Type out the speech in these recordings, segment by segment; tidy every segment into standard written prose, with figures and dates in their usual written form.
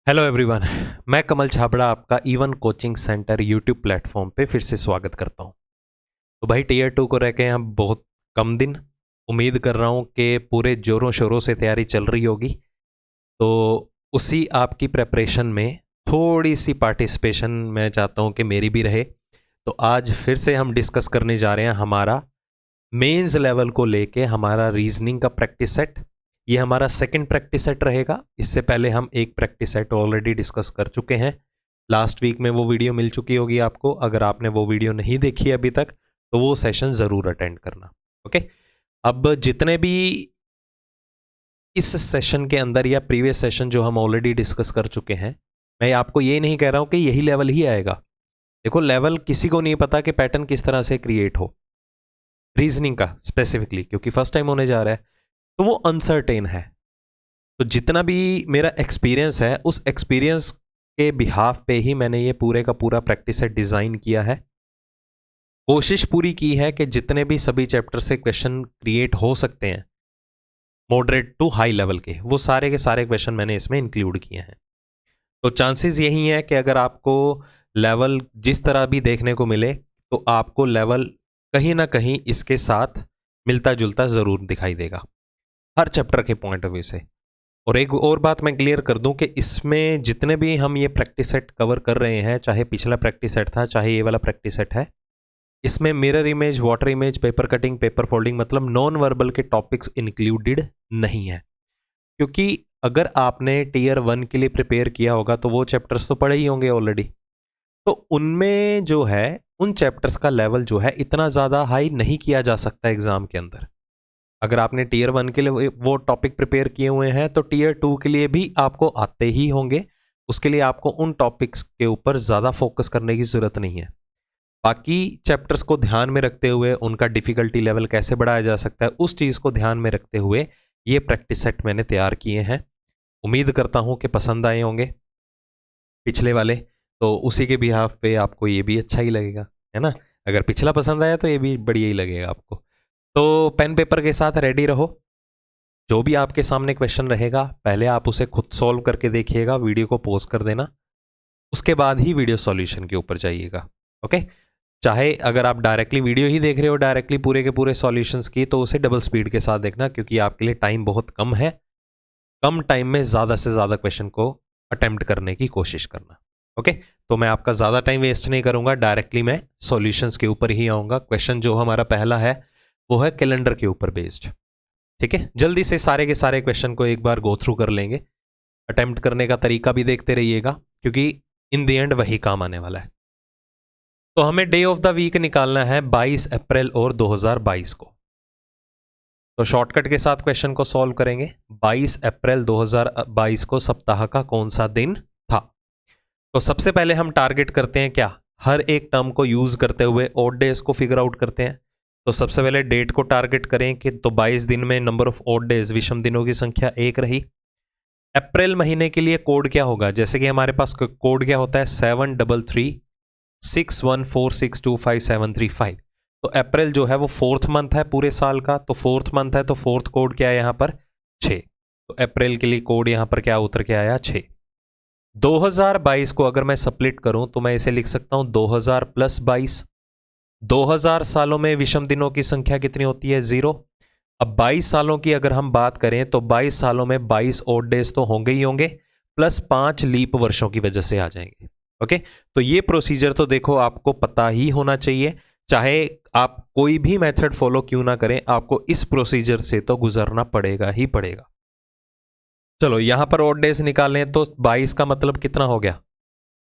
Hello everyone. मैं कमल छाबड़ा आपका even coaching centre YouTube platform पे फिर से स्वागत करता हूँ। तो भाई टीयर 2 को रह के यहाँ बहुत कम दिन, उम्मीद कर रहा हूँ कि पूरे ज़ोरों शोरों से तैयारी चल रही होगी। तो उसी आपकी प्रेपरेशन में थोड़ी सी पार्टिसिपेशन मैं चाहता हूँ कि मेरी भी रहे। तो आज फिर से हम डिस्कस करने जा रहे हैं हमारा मेंस लेवल को लेके हमारा रीजनिंग का प्रैक्टिस सेट। ये हमारा सेकंड प्रैक्टिस सेट रहेगा। इससे पहले हम एक प्रैक्टिस सेट ऑलरेडी डिस्कस कर चुके हैं। लास्ट वीक में वो वीडियो मिल चुकी होगी आपको। अगर आपने वो वीडियो नहीं देखी अभी तक तो वो सेशन ज़रूर अटेंड करना। ओके, अब जितने भी इस सेशन के अंदर या प्रीवियस सेशन जो हम ऑलरेडी डिस्कस कर चुके हैं, मैं आपको ये नहीं कह रहा हूँ कि यही लेवल ही आएगा। देखो, लेवल किसी को नहीं पता कि पैटर्न किस तरह से क्रिएट हो रीजनिंग का स्पेसिफिकली, क्योंकि फर्स्ट टाइम होने जा रहा है तो वो अनसर्टेन है। तो जितना भी मेरा एक्सपीरियंस है उस एक्सपीरियंस के बिहाफ पे ही मैंने ये पूरे का पूरा प्रैक्टिस सेट डिज़ाइन किया है। कोशिश पूरी की है कि जितने भी सभी चैप्टर से क्वेश्चन क्रिएट हो सकते हैं मॉडरेट टू हाई लेवल के सारे क्वेश्चन मैंने इसमें इंक्लूड किए हैं। तो चांसेस यही है कि अगर आपको लेवल जिस तरह भी देखने को मिले तो आपको लेवल कहीं ना कहीं इसके साथ मिलता जुलता ज़रूर दिखाई देगा हर चैप्टर के पॉइंट ऑफ व्यू से। और एक और बात मैं क्लियर कर दूं कि इसमें जितने भी हम ये प्रैक्टिस सेट कवर कर रहे हैं, चाहे पिछला प्रैक्टिस सेट था चाहे ये वाला प्रैक्टिस सेट है, इसमें mirror image, water image, paper cutting, paper folding मतलब नॉन वर्बल के टॉपिक्स इंक्लूडेड नहीं है। क्योंकि अगर आपने टीयर 1 के लिए प्रिपेयर किया होगा तो वो चैप्टर्स तो पढ़े ही होंगे ऑलरेडी। तो उनमें जो है उन चैप्टर्स का लेवल जो है इतना ज़्यादा हाई नहीं किया जा सकता एग्जाम के अंदर। अगर आपने टीयर 1 के लिए वो टॉपिक प्रिपेयर किए हुए हैं तो टीयर 2 के लिए भी आपको आते ही होंगे। उसके लिए आपको उन टॉपिक्स के ऊपर ज़्यादा फोकस करने की ज़रूरत नहीं है। बाकी चैप्टर्स को ध्यान में रखते हुए उनका डिफ़िकल्टी लेवल कैसे बढ़ाया जा सकता है उस चीज़ को ध्यान में रखते हुए ये प्रैक्टिस सेट मैंने तैयार किए हैं। उम्मीद करता हूँ कि पसंद आए होंगे पिछले वाले। तो उसी के बिहाफ पे आपको ये भी अच्छा ही लगेगा, है ना। अगर पिछला पसंद आया तो ये भी बढ़िया ही लगेगा आपको। तो पेन पेपर के साथ रेडी रहो। जो भी आपके सामने क्वेश्चन रहेगा पहले आप उसे खुद सॉल्व करके देखिएगा, वीडियो को पॉज कर देना, उसके बाद ही वीडियो सॉल्यूशन के ऊपर जाइएगा। ओके, चाहे अगर आप डायरेक्टली वीडियो ही देख रहे हो डायरेक्टली पूरे के पूरे सॉल्यूशंस की, तो उसे डबल स्पीड के साथ देखना, क्योंकि आपके लिए टाइम बहुत कम है। कम टाइम में ज़्यादा से ज़्यादा क्वेश्चन को अटेम्प्ट करने की कोशिश करना। ओके, तो मैं आपका ज़्यादा टाइम वेस्ट नहीं करूंगा, डायरेक्टली मैं सॉल्यूशंस के ऊपर ही आऊँगा। क्वेश्चन जो हमारा पहला है वो है कैलेंडर के ऊपर बेस्ड। ठीक है, जल्दी से सारे के सारे क्वेश्चन को एक बार गो थ्रू कर लेंगे। अटेम्प्ट करने का तरीका भी देखते रहिएगा, क्योंकि इन द एंड वही काम आने वाला है। तो हमें डे ऑफ द वीक निकालना है 22 अप्रैल और 2022 को। तो शॉर्टकट के साथ क्वेश्चन को सॉल्व करेंगे। 22 अप्रैल 2022 को सप्ताह का कौन सा दिन था। तो सबसे पहले हम टारगेट करते हैं क्या, हर एक टर्म को यूज करते हुए ऑड डेज को फिगर आउट करते हैं। तो सबसे पहले डेट को टारगेट करें कि तो 22 दिन में नंबर ऑफ ऑड डेज, विषम दिनों की संख्या 1 रही। अप्रैल महीने के लिए कोड क्या होगा, जैसे कि हमारे पास कोड क्या होता है 733614625735। तो अप्रैल जो है वो फोर्थ मंथ है पूरे साल का, तो फोर्थ मंथ है तो फोर्थ कोड क्या है यहाँ पर 6। तो अप्रैल के लिए कोड यहाँ पर क्या उतर के आया 6। 2022 को अगर मैं स्प्लिट करूं तो मैं इसे लिख सकता हूं 2000 प्लस 22। 2000 सालों में विषम दिनों की संख्या कितनी होती है 0। अब 22 सालों की अगर हम बात करें तो 22 सालों में 22 ऑड डेज तो होंगे ही होंगे, प्लस 5 लीप वर्षों की वजह से आ जाएंगे। ओके, तो ये प्रोसीजर तो देखो आपको पता ही होना चाहिए, चाहे आप कोई भी मेथड फॉलो क्यों ना करें, आपको इस प्रोसीजर से तो गुजरना पड़ेगा ही पड़ेगा। चलो यहां पर ऑड डेज निकालें तो 22 का मतलब कितना हो गया,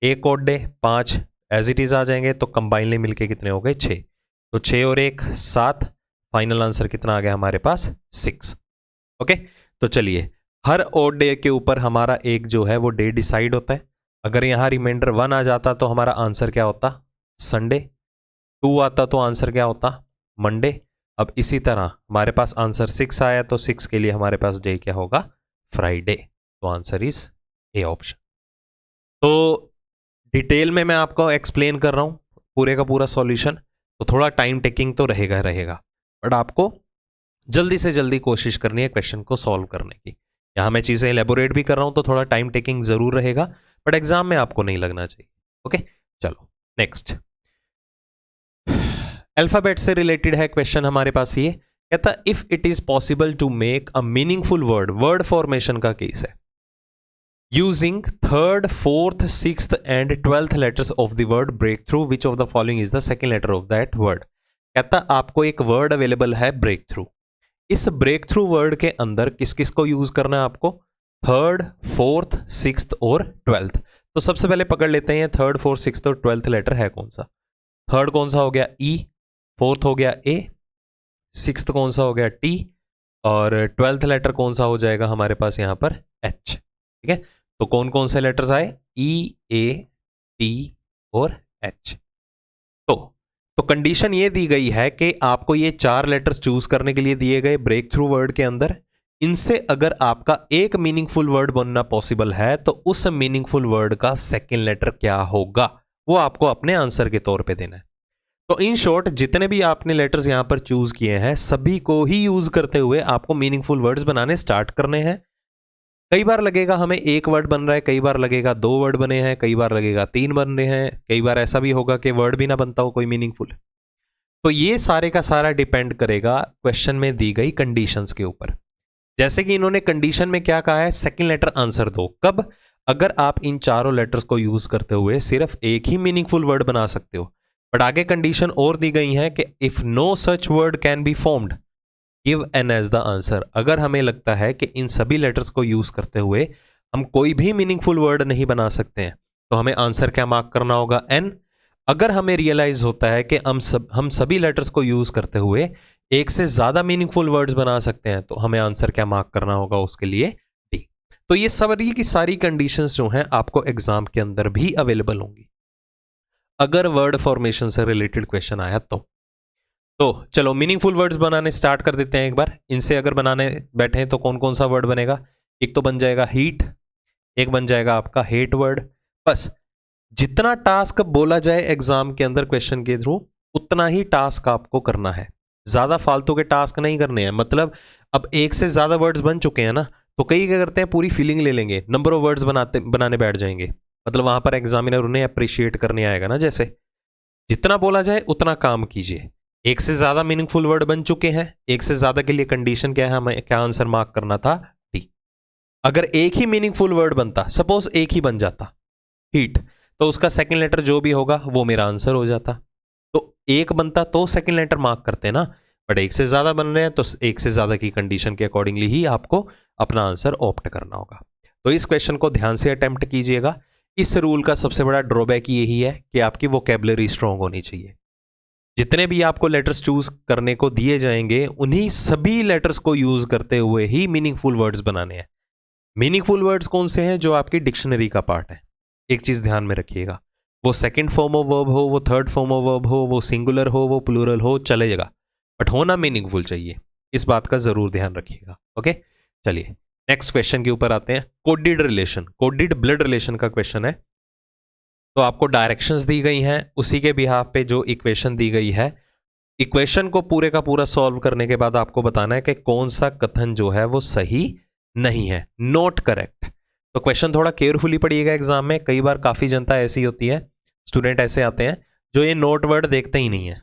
एक odd day, 5 as it is आ जाएंगे, तो कंबाइनली मिलके कितने हो गए 6। तो 6 और 1 7, फाइनल आंसर कितना आ गया हमारे पास 6। ओके, तो चलिए हर ऑड डे के ऊपर हमारा एक जो है वो डे डिसाइड होता है। अगर यहां रिमाइंडर 1 आ जाता तो हमारा आंसर क्या होता संडे, 2 आता तो आंसर क्या होता मंडे। अब इसी तरह हमारे पास आंसर 6 आया तो 6 के लिए हमारे पास डे क्या होगा फ्राइडे। तो आंसर इज ए ऑप्शन। तो डिटेल में मैं आपको एक्सप्लेन कर रहा हूं पूरे का पूरा सॉल्यूशन, तो थोड़ा टाइम टेकिंग तो रहेगा, बट आपको जल्दी से जल्दी कोशिश करनी है क्वेश्चन को सॉल्व करने की। यहाँ मैं चीज़ें एलेबोरेट भी कर रहा हूँ तो थोड़ा टाइम टेकिंग ज़रूर रहेगा, बट एग्जाम में आपको नहीं लगना चाहिए। ओके, चलो नेक्स्ट। अल्फाबेट से रिलेटेड है क्वेश्चन हमारे पास। ये कहता if it is possible to make a meaningful word, word formation का केस है, using third, fourth, sixth and 12th letters of the word break through, which of the following is the second letter of that word. कहता आपको एक word available है break through, इस break through word के अंदर किस किस को यूज करना है आपको, थर्ड, फोर्थ, सिक्स्थ और 12th। तो सबसे पहले पकड़ लेते हैं थर्ड, फोर्थ, सिक्स्थ और 12th लेटर है कौन सा। थर्ड कौन सा हो गया ई, फोर्थ हो गया ए, सिक्स्थ कौन सा हो गया टी, और 12th लेटर कौन सा हो जाएगा हमारे पास यहाँ पर एच। ठीक है, तो कौन कौन से लेटर्स आए, ई, ए, टी और एच। तो कंडीशन ये दी गई है कि आपको ये 4 लेटर्स चूज करने के लिए दिए गए ब्रेक थ्रू वर्ड के अंदर, इनसे अगर आपका एक मीनिंगफुल वर्ड बनना पॉसिबल है तो उस मीनिंगफुल वर्ड का सेकेंड लेटर क्या होगा वो आपको अपने आंसर के तौर पे देना है। तो इन शॉर्ट जितने भी आपने लेटर्स यहां पर चूज किए हैं सभी को ही यूज करते हुए आपको मीनिंगफुल वर्ड्स बनाने स्टार्ट करने हैं। कई बार लगेगा हमें एक वर्ड बन रहा है, कई बार लगेगा 2 वर्ड बने हैं, कई बार लगेगा 3 बन रहे हैं, कई बार ऐसा भी होगा कि वर्ड भी ना बनता हो कोई मीनिंगफुल। तो ये सारे का सारा डिपेंड करेगा क्वेश्चन में दी गई कंडीशंस के ऊपर। जैसे कि इन्होंने कंडीशन में क्या कहा है, सेकंड लेटर आंसर दो। कब, अगर आप इन चारों लेटर्स को यूज करते हुए सिर्फ एक ही मीनिंगफुल वर्ड बना सकते हो। बट आगे कंडीशन और दी गई है कि if no such word can be formed give N as the answer. अगर हमें लगता है कि इन सभी लेटर्स को यूज करते हुए हम कोई भी मीनिंगफुल वर्ड नहीं बना सकते हैं तो हमें आंसर क्या मार्क करना होगा, एन। अगर हमें रियलाइज होता है कि हम सभी लेटर्स को यूज करते हुए एक से ज्यादा मीनिंगफुल वर्ड्स बना सकते हैं तो हमें आंसर क्या मार्क करना होगा उसके लिए, डी। तो ये सारी की सारी कंडीशंस जो हैं आपको एग्जाम के अंदर भी अवेलेबल होंगी अगर वर्ड फॉर्मेशन से रिलेटेड क्वेश्चन आया तो चलो मीनिंगफुल वर्ड्स बनाने स्टार्ट कर देते हैं एक बार। इनसे अगर बनाने बैठे तो कौन कौन सा वर्ड बनेगा, एक तो बन जाएगा हीट, एक बन जाएगा आपका हेट वर्ड। बस जितना टास्क बोला जाए एग्जाम के अंदर क्वेश्चन के थ्रू उतना ही टास्क आपको करना है, ज्यादा फालतू के टास्क नहीं करने हैं। मतलब अब एक से ज्यादा वर्ड्स बन चुके हैं ना तो कई क्या करते हैं पूरी फीलिंग ले लेंगे, नंबर ऑफ वर्ड्स बनाने बैठ जाएंगे। मतलब वहां पर एग्जामिनर उन्हें अप्रिशिएट करने आएगा ना, जैसे जितना बोला जाए उतना काम कीजिए। एक से ज्यादा मीनिंगफुल वर्ड बन चुके हैं, एक से ज्यादा के लिए कंडीशन क्या है, हमें क्या आंसर मार्क करना था, डी। अगर एक ही मीनिंगफुल वर्ड बनता, सपोज एक ही बन जाता हीट, तो उसका सेकंड लेटर जो भी होगा वो मेरा आंसर हो जाता। तो एक बनता तो सेकंड लेटर मार्क करते ना, बट एक से ज्यादा बन रहे हैं तो एक से ज्यादा की कंडीशन के अकॉर्डिंगली ही आपको अपना आंसर ऑप्ट करना होगा। तो इस क्वेश्चन को ध्यान से अटेम्प्ट कीजिएगा। इस रूल का सबसे बड़ा ड्रॉबैक यही है कि आपकी वोकैबुलरी स्ट्रांग होनी चाहिए। जितने भी आपको लेटर्स चूज करने को दिए जाएंगे उन्हीं सभी लेटर्स को यूज करते हुए ही मीनिंगफुल वर्ड्स बनाने हैं। मीनिंगफुल वर्ड्स कौन से हैं, जो आपकी डिक्शनरी का पार्ट है। एक चीज ध्यान में रखिएगा, वो सेकंड फॉर्म ऑफ वर्ब हो, वो थर्ड फॉर्म ऑफ वर्ब हो, वो सिंगुलर हो, वो प्लूरल हो, चलेगा, बट होना मीनिंगफुल चाहिए। इस बात का जरूर ध्यान रखिएगा। ओके, चलिए नेक्स्ट क्वेश्चन के ऊपर आते हैं। कोडिड रिलेशन, कोडिड ब्लड रिलेशन का क्वेश्चन है। तो आपको डायरेक्शंस दी गई हैं, उसी के बिहाफ पे जो इक्वेशन दी गई है, इक्वेशन को पूरे का पूरा सॉल्व करने के बाद आपको बताना है कि कौन सा कथन जो है वो सही नहीं है, नॉट करेक्ट। तो क्वेश्चन थोड़ा केयरफुली पढ़िएगा एग्जाम में। कई बार काफी जनता ऐसी होती है, स्टूडेंट ऐसे आते हैं जो ये नोट वर्ड देखते ही नहीं है,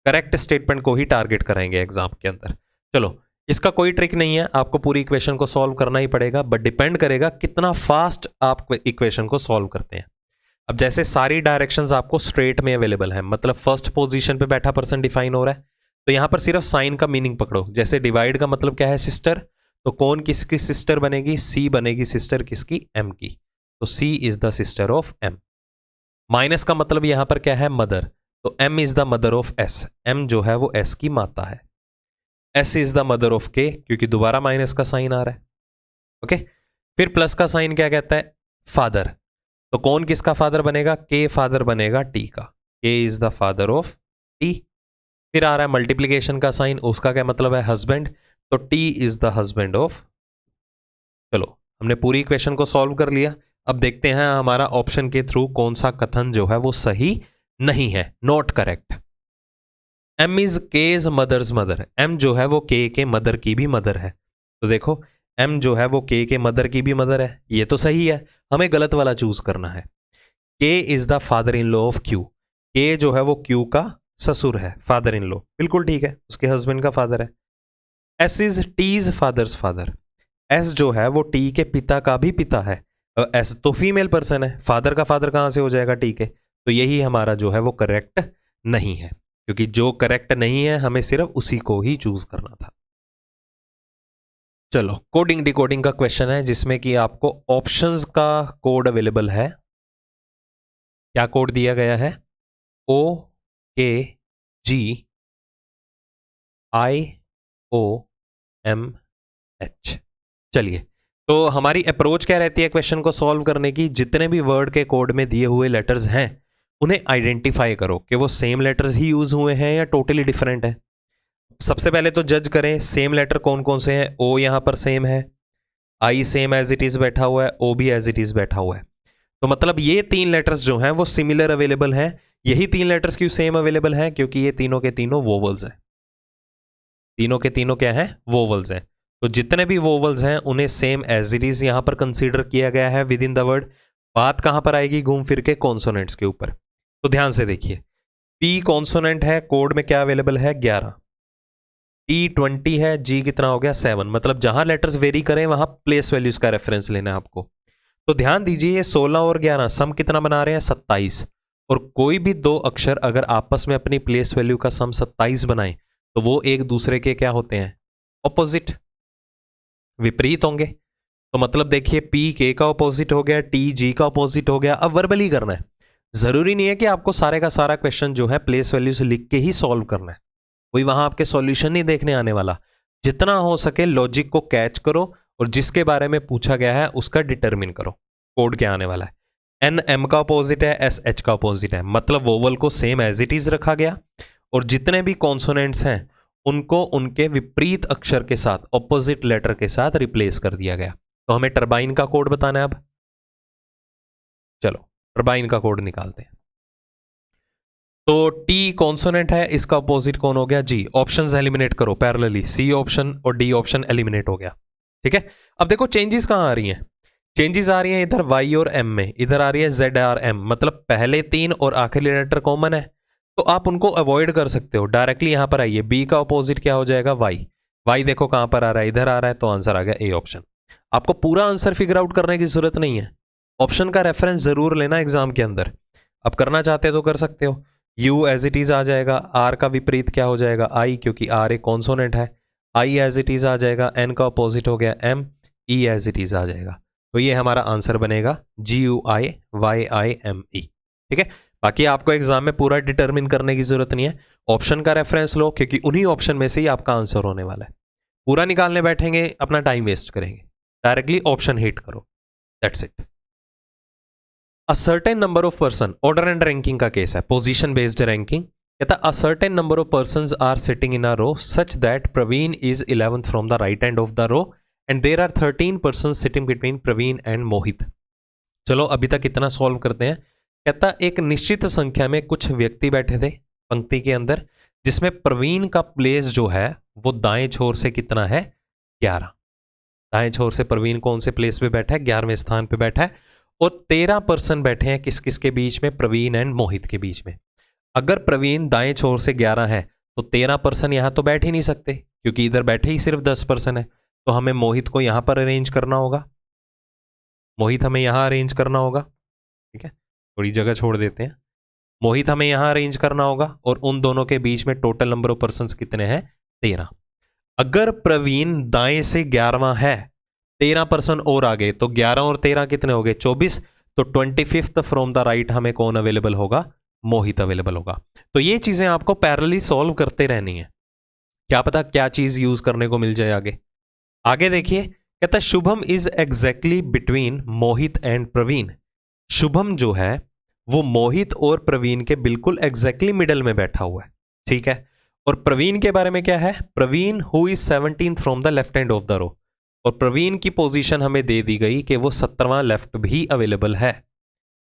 करेक्ट स्टेटमेंट को ही टारगेट कराएंगे एग्जाम के अंदर। चलो इसका कोई ट्रिक नहीं है, आपको पूरी इक्वेशन को सॉल्व करना ही पड़ेगा, बट डिपेंड करेगा कितना फास्ट आप इक्वेशन को सॉल्व करते हैं। अब जैसे सारी डायरेक्शंस आपको स्ट्रेट में अवेलेबल है, मतलब फर्स्ट पोजीशन पे बैठा पर्सन डिफाइन हो रहा है, तो यहां पर सिर्फ साइन का मीनिंग पकड़ो। जैसे डिवाइड का मतलब क्या है, सिस्टर, तो कौन किसकी सिस्टर बनेगी, सी बनेगी सिस्टर किसकी, एम की, तो C is the sister of M. Minus का मतलब यहां पर क्या है, मदर, तो M is the mother of S, M जो है वो एस की माता है। S is the mother of K, क्योंकि दोबारा माइनस का साइन आ रहा है। ओके, फिर प्लस का साइन क्या कहता है, फादर, तो कौन किसका फादर बनेगा, के फादर बनेगा टी का, के is the father of T. फिर आ रहा है मल्टीप्लीकेशन का साइन, उसका क्या मतलब है, हस्बैंड, तो T is the husband of. चलो हमने पूरी इक्वेशन को सॉल्व कर लिया। अब देखते हैं हमारा ऑप्शन के थ्रू कौन सा कथन जो है वो सही नहीं है, नॉट करेक्ट। एम इज के इज मदर्स मदर, एम जो है वो के मदर की भी मदर है। तो देखो एम जो है वो के मदर की भी मदर है, ये तो सही है, हमें गलत वाला चूज करना है। के is the father in law of Q, के जो है वो क्यू का ससुर है, फादर इन लॉ, बिल्कुल ठीक है, उसके हस्बैंड का फादर है। S is T is father's father, S जो है वो टी के पिता का भी पिता है, एस तो फीमेल पर्सन है, फादर का फादर कहां से हो जाएगा टी के, तो यही हमारा जो है वो करेक्ट नहीं है, क्योंकि जो करेक्ट नहीं है हमें सिर्फ उसी को ही चूज करना था। चलो कोडिंग डिकोडिंग का क्वेश्चन है जिसमें कि आपको ऑप्शंस का कोड अवेलेबल है। क्या कोड दिया गया है? ओ के जी आई ओ एम एच। चलिए, तो हमारी अप्रोच क्या रहती है क्वेश्चन को सॉल्व करने की? जितने भी वर्ड के कोड में दिए हुए लेटर्स हैं उन्हें आइडेंटिफाई करो कि वो सेम लेटर्स ही यूज हुए हैं या टोटली डिफरेंट है। सबसे पहले तो जज करें सेम लेटर कौन कौन से हैं। ओ यहां पर सेम है, आई सेम एज इट इज बैठा हुआ है, ओ भी एज इट इज बैठा हुआ है, तो मतलब ये तीन लेटर्स जो हैं वो सिमिलर अवेलेबल हैं। यही तीन लेटर्स क्यों सेम अवेलेबल हैं? क्योंकि ये तीनों के तीनों वोवल्स हैं, तीनों के तीनों क्या हैं? वोवल्स हैं। तो जितने भी वोवल्स हैं उन्हें सेम एज इट इज यहां पर कंसीडर किया गया है विद इन द वर्ड। बात कहां पर आएगी? घूम फिर के कॉन्सोनेंट्स के ऊपर। तो ध्यान से देखिए, पी कॉन्सोनेंट है, कोड में क्या अवेलेबल है? 11। टी 20 है, जी कितना हो गया? 7। मतलब जहां लेटर्स वेरी करें वहां प्लेस वैल्यूज का रेफरेंस लेना है आपको। तो ध्यान दीजिए, ये 16 और 11 सम कितना बना रहे हैं? 27। और कोई भी दो अक्षर अगर आपस में अपनी प्लेस वैल्यू का सम 27 बनाएं तो वो एक दूसरे के क्या होते हैं? ऑपोजिट, विपरीत होंगे। तो मतलब देखिए, पी के का ऑपोजिट हो गया, टी जी का ऑपोजिट हो गया। अब वर्बली करना है, जरूरी नहीं है कि आपको सारे का सारा क्वेश्चन जो है प्लेस वैल्यू से लिख के ही सॉल्व करना है, कोई वहां आपके सॉल्यूशन नहीं देखने आने वाला। जितना हो सके लॉजिक को कैच करो और जिसके बारे में पूछा गया है उसका डिटरमिन करो कोड क्या आने वाला है। एन एम का अपोजिट है, एस एच का अपोजिट है, मतलब वोवल को सेम एज इट इज रखा गया और जितने भी कॉन्सोनेंट्स हैं उनको उनके विपरीत अक्षर के साथ, ऑपोजिट लेटर के साथ रिप्लेस कर दिया गया। तो हमें टरबाइन का कोड बताना है अब। चलो टरबाइन का कोड निकालते हैं। तो टी कॉन्सोनेंट है, इसका अपोजिट कौन हो गया? जी। ऑप्शंस एलिमिनेट करो पैरेलली, सी ऑप्शन और डी ऑप्शन एलिमिनेट हो गया। ठीक है, अब देखो चेंजेस कहां आ रही हैं। चेंजेस आ रही हैं इधर वाई और एम में, इधर आ रही है जेड आर एम, मतलब पहले तीन और आखिरी लेटर कॉमन है, तो आप उनको अवॉइड कर सकते हो। डायरेक्टली यहां पर आइए, बी का अपोजिट क्या हो जाएगा? वाई। वाई देखो कहां पर आ रहा है? इधर आ रहा है, तो आंसर आ गया ए ऑप्शन। आपको पूरा आंसर फिगर आउट करने की जरूरत नहीं है, ऑप्शन का रेफरेंस जरूर लेना एग्जाम के अंदर। अब करना चाहते हो तो कर सकते हो। यू एज इट इज आ जाएगा, आर का विपरीत क्या हो जाएगा? आई, क्योंकि आर एक कॉन्सोनेंट है। आई एज इट इज आ जाएगा, एन का अपोजिट हो गया M, E as it is आ जाएगा। तो ये हमारा आंसर बनेगा GUIYIME। ठीक है, बाकी आपको एग्जाम में पूरा डिटरमिन करने की जरूरत नहीं है, ऑप्शन का रेफरेंस लो, क्योंकि उन्हीं ऑप्शन में से ही आपका आंसर होने वाला है। पूरा निकालने बैठेंगे अपना टाइम वेस्ट करेंगे, डायरेक्टली ऑप्शन हिट करो, that's it. A certain number of person, order and ranking का केस है, पोजीशन बेस्ड रैंकिंग। कहता a certain number of persons are sitting in a row such that Praveen is 11th from the right end of the row and there are 13 person sitting between Praveen and Mohit. चलो अभी तक इतना solve करते हैं। कहता एक निश्चित संख्या में कुछ व्यक्ति बैठे थे पंक्ति के अंदर, जिसमें प्रवीण का प्लेस जो है वो दाएं छोर से कितना है? 11। दाएं छोर से प्रवीण कौन से प्लेस पे बैठा है? 11वें स्थान पे बैठा है। और 13 पर्सन बैठे हैं किस किस के बीच में? प्रवीण एंड मोहित के बीच में। अगर प्रवीण दाएं छोर से 11 है तो 13 पर्सन यहां तो बैठ ही नहीं सकते, क्योंकि इधर बैठे ही सिर्फ 10 पर्सन है। तो हमें मोहित को यहां पर अरेंज करना होगा, मोहित हमें यहां अरेंज करना होगा। ठीक है, थोड़ी जगह छोड़ देते हैं, मोहित हमें यहां अरेंज करना होगा और उन दोनों के बीच में टोटल नंबर ऑफ पर्सन कितने हैं? 13। अगर प्रवीण दाएं से 11वां है, 13 पर्सन और आ गए, तो 11 और 13 कितने हो गए? 24। तो 25th फ्रॉम द राइट हमें कौन अवेलेबल होगा? मोहित अवेलेबल होगा। तो ये चीजें आपको पैरेलली सॉल्व करते रहनी है, क्या पता क्या चीज यूज करने को मिल जाए आगे। आगे देखिए, कहता है Shubham is exactly between Mohit and Praveen. Shubham जो है वो मोहित और प्रवीण के बिल्कुल एग्जैक्टली मिडल में बैठा हुआ है। ठीक है, और प्रवीण के बारे में क्या है? Praveen who is 17th from the left end of the row, और प्रवीण की पोजीशन हमें दे दी गई कि वो 17वां लेफ्ट भी अवेलेबल है,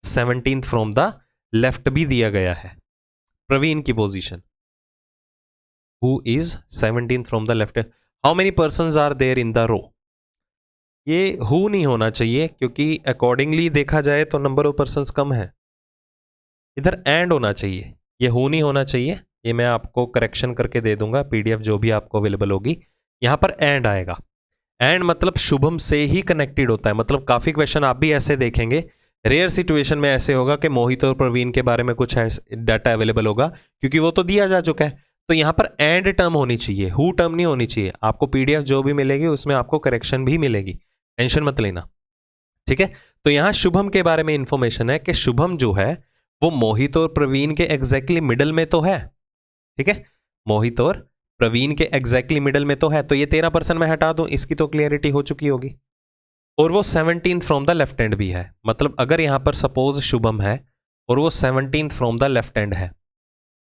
17th फ्रॉम द लेफ्ट भी दिया गया है प्रवीण की position, who is 17th from the left. How many persons are there in the row? ये हु नहीं होना चाहिए, क्योंकि अकॉर्डिंगली देखा जाए तो नंबर ऑफ पर्सन्स कम है। इधर एंड होना चाहिए, ये हु नहीं होना चाहिए। ये मैं आपको करेक्शन करके दे दूंगा, पीडीएफ जो भी आपको अवेलेबल होगी। यहाँ पर एंड आएगा। एंड मतलब शुभम से ही कनेक्टेड होता है। मतलब काफ़ी क्वेश्चन आप भी ऐसे देखेंगे, रेयर सिचुएशन में ऐसे होगा कि मोहित और प्रवीण के बारे में कुछ डाटा अवेलेबल होगा, क्योंकि वो तो दिया जा चुका है। तो यहाँ पर एंड टर्म होनी चाहिए, हु टर्म नहीं होनी चाहिए। आपको पीडीएफ जो भी मिलेगी उसमें आपको करेक्शन भी मिलेगी, टेंशन मत लेना, ठीक है। तो यहाँ शुभम के बारे में इंफॉर्मेशन है कि शुभम जो है वो मोहित और प्रवीण के एग्जैक्टली मिडल में तो है, ठीक है। मोहित और प्रवीण के एग्जैक्टली मिडल में तो है। तो ये 13% मैं हटा दूं, इसकी तो क्लियरिटी हो चुकी होगी। और वो 17 फ्रॉम द लेफ्ट हैंड भी है। मतलब अगर यहां पर सपोज शुभम है और वो 17 फ्रॉम द लेफ्ट हैंड है,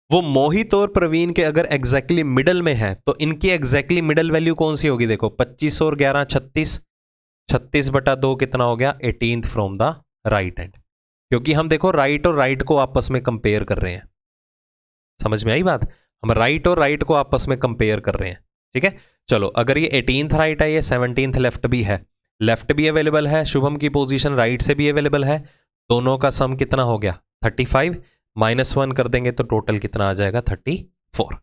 वो मोहित और प्रवीण के अगर एग्जैक्टली मिडल में है, तो इनकी एग्जैक्टली मिडल वैल्यू कौन सी होगी? देखो 25 और 11 36, 36/2 कितना हो गया? 18 फ्रॉम द राइट हैंड। क्योंकि हम देखो राइट और राइट को आपस में कंपेयर कर रहे हैं, समझ में आई बात? हम राइट और राइट को आपस में कंपेयर कर रहे हैं, ठीक है। चलो अगर ये 18th राइट है, ये 17th लेफ्ट भी है, लेफ्ट भी अवेलेबल है, शुभम की पोजीशन राइट से भी अवेलेबल है, दोनों का सम कितना हो गया? 35 -1 कर देंगे तो टोटल कितना आ जाएगा? 34,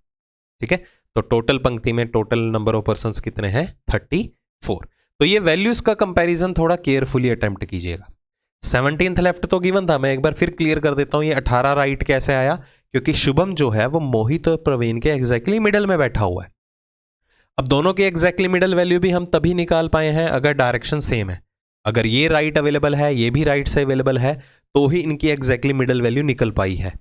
ठीक है। तो टोटल पंक्ति में टोटल नंबर ऑफ पर्संस कितने हैं? 34। तो ये वैल्यूज का कंपैरिजन थोड़ा केयरफुली अटेम्प्ट कीजिएगा। 17th लेफ्ट तो गिवन था, मैं एक बार फिर क्लियर कर देता हूं। ये 18 राइट कैसे आया? क्योंकि शुभम जो है वो मोहित और प्रवीण के एग्जैक्टली मिडल में बैठा हुआ है। अब दोनों के एग्जैक्टली मिडल वैल्यू भी हम तभी निकाल पाए हैं अगर डायरेक्शन सेम है। अगर ये राइट अवेलेबल है, ये भी राइट से अवेलेबल है, तो ही इनकी एग्जैक्टली मिडल वैल्यू निकल पाई है।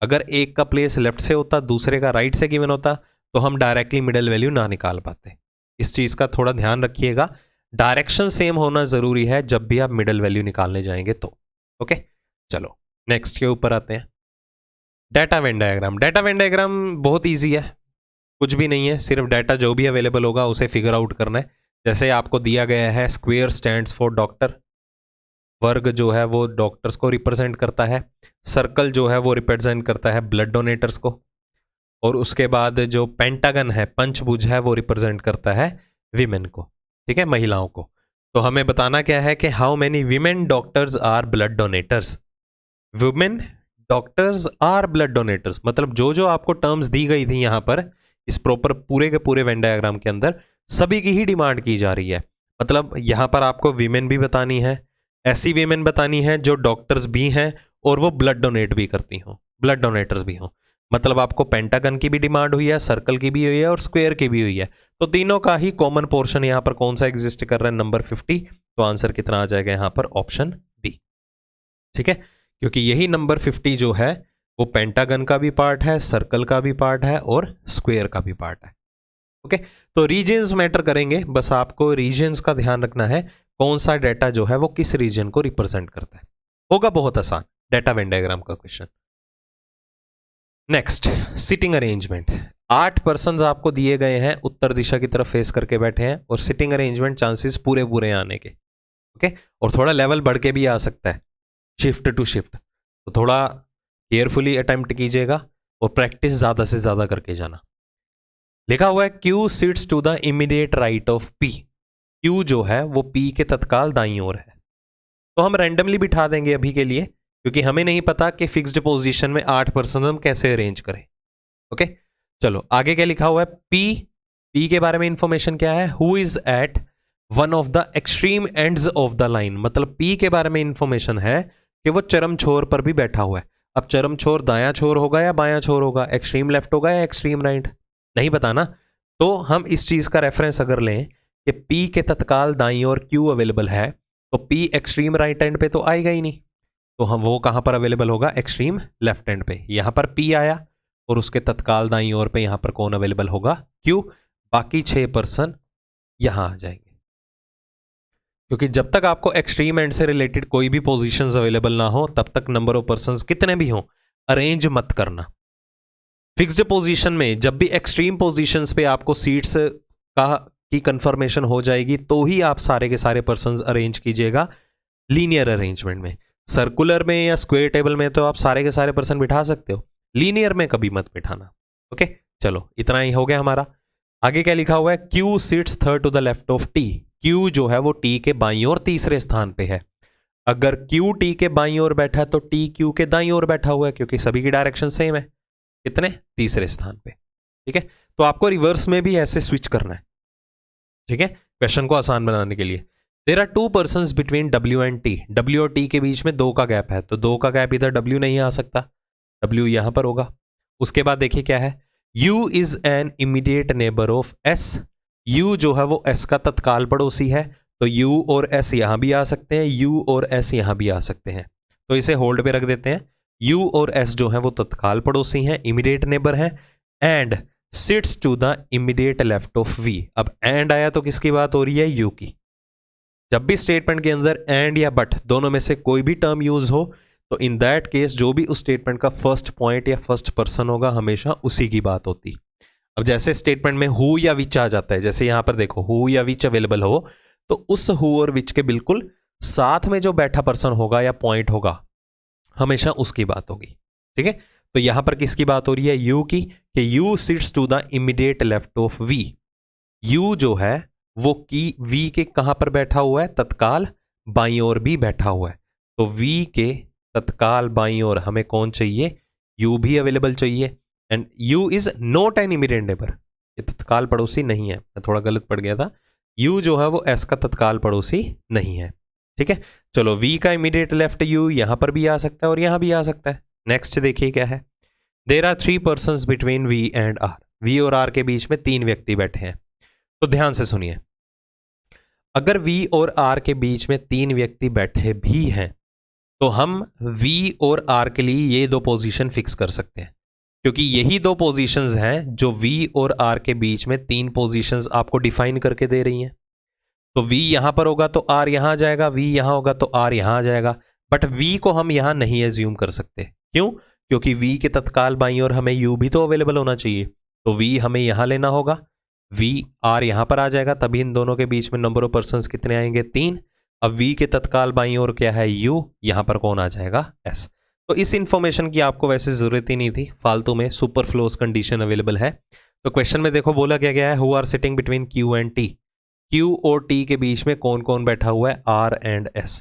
अगर एक का प्लेस लेफ्ट से होता, दूसरे का राइट से गिवन होता, तो हम डायरेक्टली मिडल वैल्यू ना निकाल पाते। इस चीज का थोड़ा ध्यान रखिएगा, डायरेक्शन सेम होना जरूरी है जब भी आप मिडल वैल्यू निकालने जाएंगे तो। ओके, चलो नेक्स्ट के ऊपर आते हैं। Data Venn diagram. Data Venn diagram बहुत इजी है, कुछ भी नहीं है, सिर्फ डाटा जो भी अवेलेबल होगा उसे फिगर आउट करना है। जैसे आपको दिया गया है स्क्वेयर स्टैंड्स फॉर डॉक्टर, वर्ग जो है वो डॉक्टर्स को रिप्रेजेंट करता है, सर्कल जो है वो रिप्रेजेंट करता है ब्लड डोनेटर्स को, और उसके बाद जो पेंटागन है, पंचभुज है, वो रिप्रेजेंट करता है विमेन को, ठीक है, महिलाओं को। तो हमें बताना क्या है कि how many women doctors are blood donators. Women doctors are blood donators, मतलब जो जो आपको टर्म्स दी गई थी यहां पर इस प्रॉपर पूरे के पूरे वेन डायग्राम के अंदर सभी की ही डिमांड की जा रही है। मतलब यहां पर आपको विमेन भी बतानी है, ऐसी विमेन बतानी है जो डॉक्टर्स भी हैं और वो ब्लड डोनेट भी करती हों, ब्लड डोनेटर्स भी हों। मतलब आपको पेंटागन की भी डिमांड हुई है, सर्कल की भी हुई है और स्क्वायर की भी हुई है। तो तीनों का ही कॉमन पोर्शन यहां पर कौन सा एग्जिस्ट कर रहा है? नंबर 50। तो आंसर कितना आ जाएगा यहां पर? ऑप्शन डी, ठीक है। क्योंकि यही नंबर 50 जो है वो पेंटागन का भी पार्ट है, सर्कल का भी पार्ट है और स्क्वायर का भी पार्ट है। ओके, तो रीजन्स मैटर करेंगे, बस आपको रीजन्स का ध्यान रखना है, कौन सा डाटा जो है वो किस रीजन को रिप्रेजेंट करता है। होगा बहुत आसान डाटा वेन डायग्राम का question. Next, sitting arrangement. 8 person आपको दिए गए हैं, उत्तर दिशा की तरफ फेस करके बैठे हैं, और सिटिंग अरेंजमेंट चांसेस पूरे पूरे आने के। ओके, और थोड़ा लेवल बढ़ के भी आ सकता है, शिफ्ट टू शिफ्ट, तो थोड़ा केयरफुली अटेम्प्ट कीजिएगा और प्रैक्टिस ज्यादा से ज्यादा करके जाना। लिखा हुआ है Q sits to the immediate right of P। Q जो है वो P के तत्काल दाईं ओर है। तो हम रैंडमली बिठा देंगे अभी के लिए, क्योंकि हमें नहीं पता कि फिक्स्ड पोजीशन में 8 पर्सन हम कैसे अरेंज करें। ओके, चलो आगे क्या लिखा हुआ है? P के बारे में इंफॉर्मेशन क्या है? Who is at one of the extreme ends of the line. मतलब P के बारे में इंफॉर्मेशन है कि वो चरम छोर पर भी बैठा हुआ है। अब चरम छोर दायां छोर होगा या बायां छोर होगा, एक्सट्रीम लेफ्ट होगा या एक्सट्रीम राइट, नहीं पता ना। तो हम इस चीज का रेफरेंस अगर लें कि P के तत्काल दाईं ओर Q अवेलेबल है, तो P एक्सट्रीम राइट एंड पे तो आएगा ही नहीं, तो हम वो कहां पर अवेलेबल होगा? एक्सट्रीम लेफ्ट एंड पे। यहां पर P आया और उसके तत्काल दाईं ओर पे यहां पर कौन अवेलेबल होगा? Q। बाकी 6 पर्सन यहां आ जाएंगे, क्योंकि जब तक आपको एक्सट्रीम एंड से रिलेटेड कोई भी पोजीशंस अवेलेबल ना हो तब तक नंबर ऑफ पर्संस कितने भी हों अरेंज मत करना। फिक्स्ड पोजीशन में जब भी एक्सट्रीम पोजीशंस पे आपको सीट्स की कंफर्मेशन हो जाएगी तो ही आप सारे के सारे पर्संस अरेंज कीजिएगा लीनियर अरेंजमेंट में। सर्कुलर में या स्क्वायर टेबल में तो आप सारे के सारे पर्सन बिठा सकते हो, लीनियर में कभी मत बिठाना। ओके, चलो इतना ही हो गया हमारा। आगे क्या लिखा हुआ है? Q sits third to the left of T। Q जो है वो T के बाईं ओर तीसरे स्थान पे है। अगर Q T के बाईं ओर बैठा है तो T Q के दाईं ओर बैठा हुआ है, क्योंकि सभी की डायरेक्शन सेम है। कितने? तीसरे स्थान पे। ठीक है, तो आपको रिवर्स में भी ऐसे स्विच करना है। ठीक है, क्वेश्चन को आसान बनाने के लिए। There are two persons between W and T। W और T के बीच में 2 का गैप है, तो 2 का गैप इधर W नहीं आ सकता, W यहां पर होगा। उसके बाद देखिए क्या है, U is an immediate neighbour of S। U जो है वो S का तत्काल पड़ोसी है, तो U और S यहां भी आ सकते हैं, U और S यहां भी आ सकते हैं। तो इसे होल्ड पे रख देते हैं। U और S जो है वो तत्काल पड़ोसी हैं, इमीडिएट नेबर हैं, and sits to the immediate left of V। अब एंड आया तो किसकी बात हो रही है? U की। जब भी स्टेटमेंट के अंदर एंड या बट दोनों में से कोई भी टर्म यूज हो, तो इन दैट केस जो भी उस स्टेटमेंट का फर्स्ट पॉइंट या फर्स्ट पर्सन होगा, हमेशा उसी की बात होती। अब जैसे स्टेटमेंट में हु या विच आ जाता है, जैसे यहां पर देखो हु या विच अवेलेबल हो, तो उस हु और विच के बिल्कुल साथ में जो बैठा पर्सन होगा या पॉइंट होगा, हमेशा उसकी बात होगी। ठीक है, तो यहां पर किसकी बात हो रही है? यू की, कि U sits to the immediate left of V. U जो है वो की वी के कहां पर बैठा हुआ है? तत्काल बाईं ओर भी बैठा हुआ है। तो वी के तत्काल बाईं ओर हमें कौन चाहिए? यू भी अवेलेबल चाहिए। And you is not an immediate neighbour, ये तत्काल पड़ोसी नहीं है। मैं थोड़ा गलत पढ़ गया था। यू जो है वो एस का तत्काल पड़ोसी नहीं है। ठीक है, चलो वी का इमीडिएट लेफ्ट यू यहां पर भी आ सकता है और यहां भी आ सकता है। नेक्स्ट देखिए क्या है, there are 3 persons between V and R. V और आर के बीच में 3 व्यक्ति बैठे हैं। तो ध्यान से सुनिए, अगर V और R के बीच में 3 व्यक्ति बैठे भी हैं, तो हम V और R के लिए ये 2 पोजीशन फिक्स कर सकते हैं, क्योंकि यही 2 पोजीशंस हैं जो V और R के बीच में 3 पोजीशंस आपको डिफाइन करके दे रही हैं। तो V यहां पर होगा तो R यहां आ जाएगा, V यहां होगा तो R यहां आ जाएगा। बट V को हम यहां नहीं एज्यूम कर सकते। क्यों? क्योंकि V के तत्काल बाईं ओर हमें U भी तो अवेलेबल होना चाहिए। तो V हमें यहां लेना होगा, V R यहां पर आ जाएगा, तभी इन दोनों के बीच में नंबर ऑफ पर्सन्स कितने आएंगे? 3। अब V के तत्काल बाईं ओर क्या है? U। यहां पर कौन आ जाएगा? S। तो इस इंफॉर्मेशन की आपको वैसे जरूरत ही नहीं थी, फालतू में सुपरफ्लोस कंडीशन अवेलेबल है। तो क्वेश्चन में देखो बोला क्या गया है, who are sitting between Q and T। Q और T के बीच में कौन कौन बैठा हुआ है? R and S।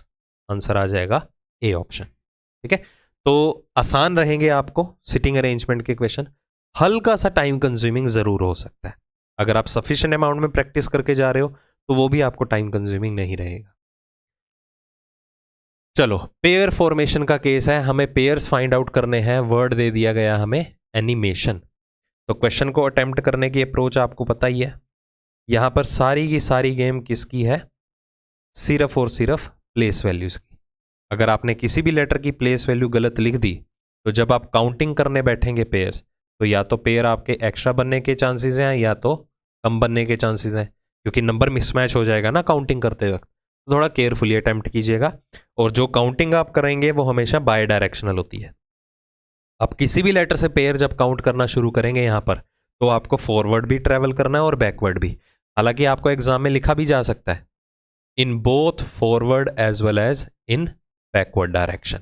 आंसर आ जाएगा ए ऑप्शन। ठीक है, तो आसान रहेंगे आपको सिटिंग अरेंजमेंट के क्वेश्चन, हल्का सा टाइम कंज्यूमिंग जरूर हो सकता है। अगर आप सफिशिएंट अमाउंट में प्रैक्टिस करके जा रहे हो तो वो भी आपको टाइम कंज्यूमिंग नहीं रहेगा। चलो, पेयर फॉर्मेशन का केस है, हमें पेयर्स फाइंड आउट करने हैं। वर्ड दे दिया गया हमें एनिमेशन। तो क्वेश्चन को अटेम्प्ट करने की अप्रोच आपको पता ही है। यहां पर सारी की सारी गेम किसकी है? सिर्फ और सिर्फ प्लेस वैल्यूज की। अगर आपने किसी भी लेटर की प्लेस वैल्यू गलत लिख दी, तो जब आप काउंटिंग करने बैठेंगे पेयर्स, तो या तो पेयर आपके एक्स्ट्रा बनने के चांसेस हैं या तो कम बनने के चांसेस हैं, क्योंकि नंबर मिसमैच हो जाएगा ना काउंटिंग करते वक्त। तो थोड़ा केयरफुली अटेम्प्ट कीजिएगा, और जो काउंटिंग आप करेंगे वो हमेशा बाय डायरेक्शनल होती है। आप किसी भी लेटर से पेयर जब काउंट करना शुरू करेंगे यहां पर, तो आपको फॉरवर्ड भी ट्रेवल करना है और बैकवर्ड भी। हालांकि आपको एग्जाम में लिखा भी जा सकता है in both forward as well as in backward direction,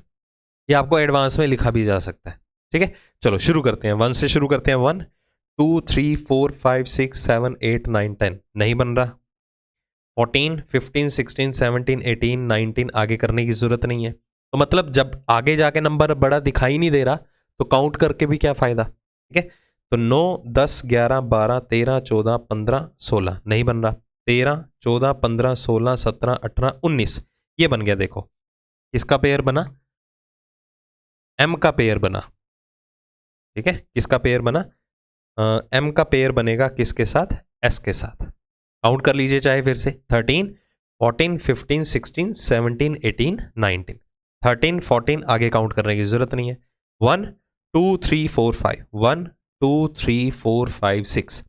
ये आपको एडवांस में लिखा भी जा सकता है। ठीक है, चलो शुरू करते हैं। 1 से शुरू करते हैं। 1 2 3 4 5 6 7 8 9 10 नहीं बन रहा। 14 15 16 17 18 19 आगे करने की जरूरत नहीं है। तो मतलब जब आगे जाके नंबर बड़ा दिखाई नहीं दे रहा, तो काउंट करके भी क्या फायदा? ठीक है, तो 9 10 11 12 13 14 15 16 नहीं बन रहा। 13 14 15 16 17 18 19 ये बन गया। देखो किसका पेयर बना? M का पेयर बना। ठीक है, किसका पेयर बना? M का पेयर बनेगा किसके साथ? S के साथ। काउंट कर लीजिए चाहे फिर से। 13 14 15 16 17 18 19 13 14 आगे काउंट करने की जरूरत नहीं है। 1 2 3 4 5 1 2 3 4 5 6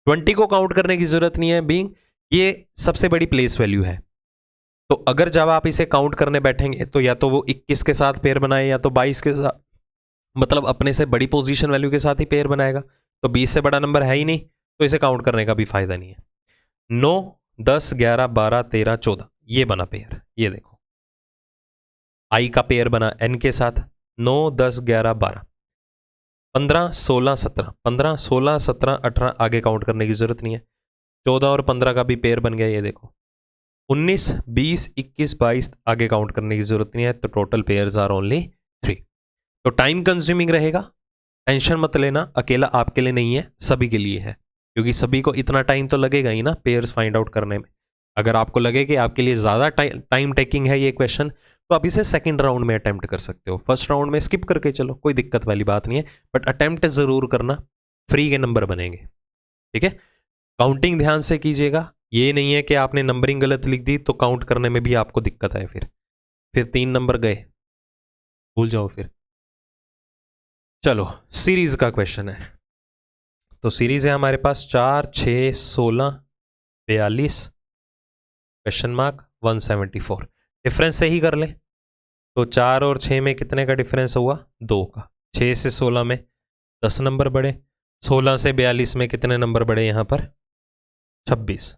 20 को काउंट करने की जरूरत नहीं है, बीइंग ये सबसे बड़ी प्लेस वैल्यू है। तो अगर जब आप इसे काउंट करने बैठेंगे तो या तो वो 21 के साथ पेयर बनाए या तो 22 के साथ, मतलब अपने से बड़ी पोजीशन वैल्यू के साथ ही पेयर बनाएगा। तो 20 से बड़ा नंबर है ही नहीं, तो इसे काउंट करने का भी फायदा नहीं है। 9 10 11 12 13 14 ये बना पेयर। ये देखो आई का पेयर बना एन के साथ। 9 10 11 12 15 16 17 15 16 17 18 आगे काउंट करने की जरूरत नहीं है। 14 और 15 का भी पेयर बन गया। ये देखो 19, 20, 21, 22 आगे काउंट करने की जरूरत नहीं है, तो टोटल पेयर्स आर ओनली 3। तो टाइम कंज्यूमिंग रहेगा, टेंशन मत लेना, अकेला आपके लिए नहीं है, सभी के लिए है, क्योंकि सभी को इतना टाइम तो लगेगा ही ना पेयर्स फाइंड आउट करने में। अगर आपको लगे कि आपके लिए ज़्यादा टाइम टेकिंग है ये क्वेश्चन, तो आप इसे सेकंड राउंड में अटेम्प्ट कर सकते हो, फर्स्ट राउंड में स्किप करके चलो, कोई दिक्कत वाली बात नहीं है, बट अटेम्प्ट ज़रूर करना, फ्री के नंबर बनेंगे। ठीक है, काउंटिंग ध्यान से कीजिएगा, ये नहीं है कि आपने नंबरिंग गलत लिख दी तो काउंट करने में भी आपको दिक्कत आए, फिर 3 नंबर गए, भूल जाओ फिर। चलो सीरीज का क्वेश्चन है, तो सीरीज है हमारे पास 4, 6, 16, 42, क्वेश्चन मार्क 174। डिफरेंस सही कर ले, तो 4 और 6 में कितने का डिफरेंस हुआ? 2 का। 6 से 16 में 10 नंबर बढ़े, 16 से 42 में कितने नंबर बढ़े यहाँ पर? 26।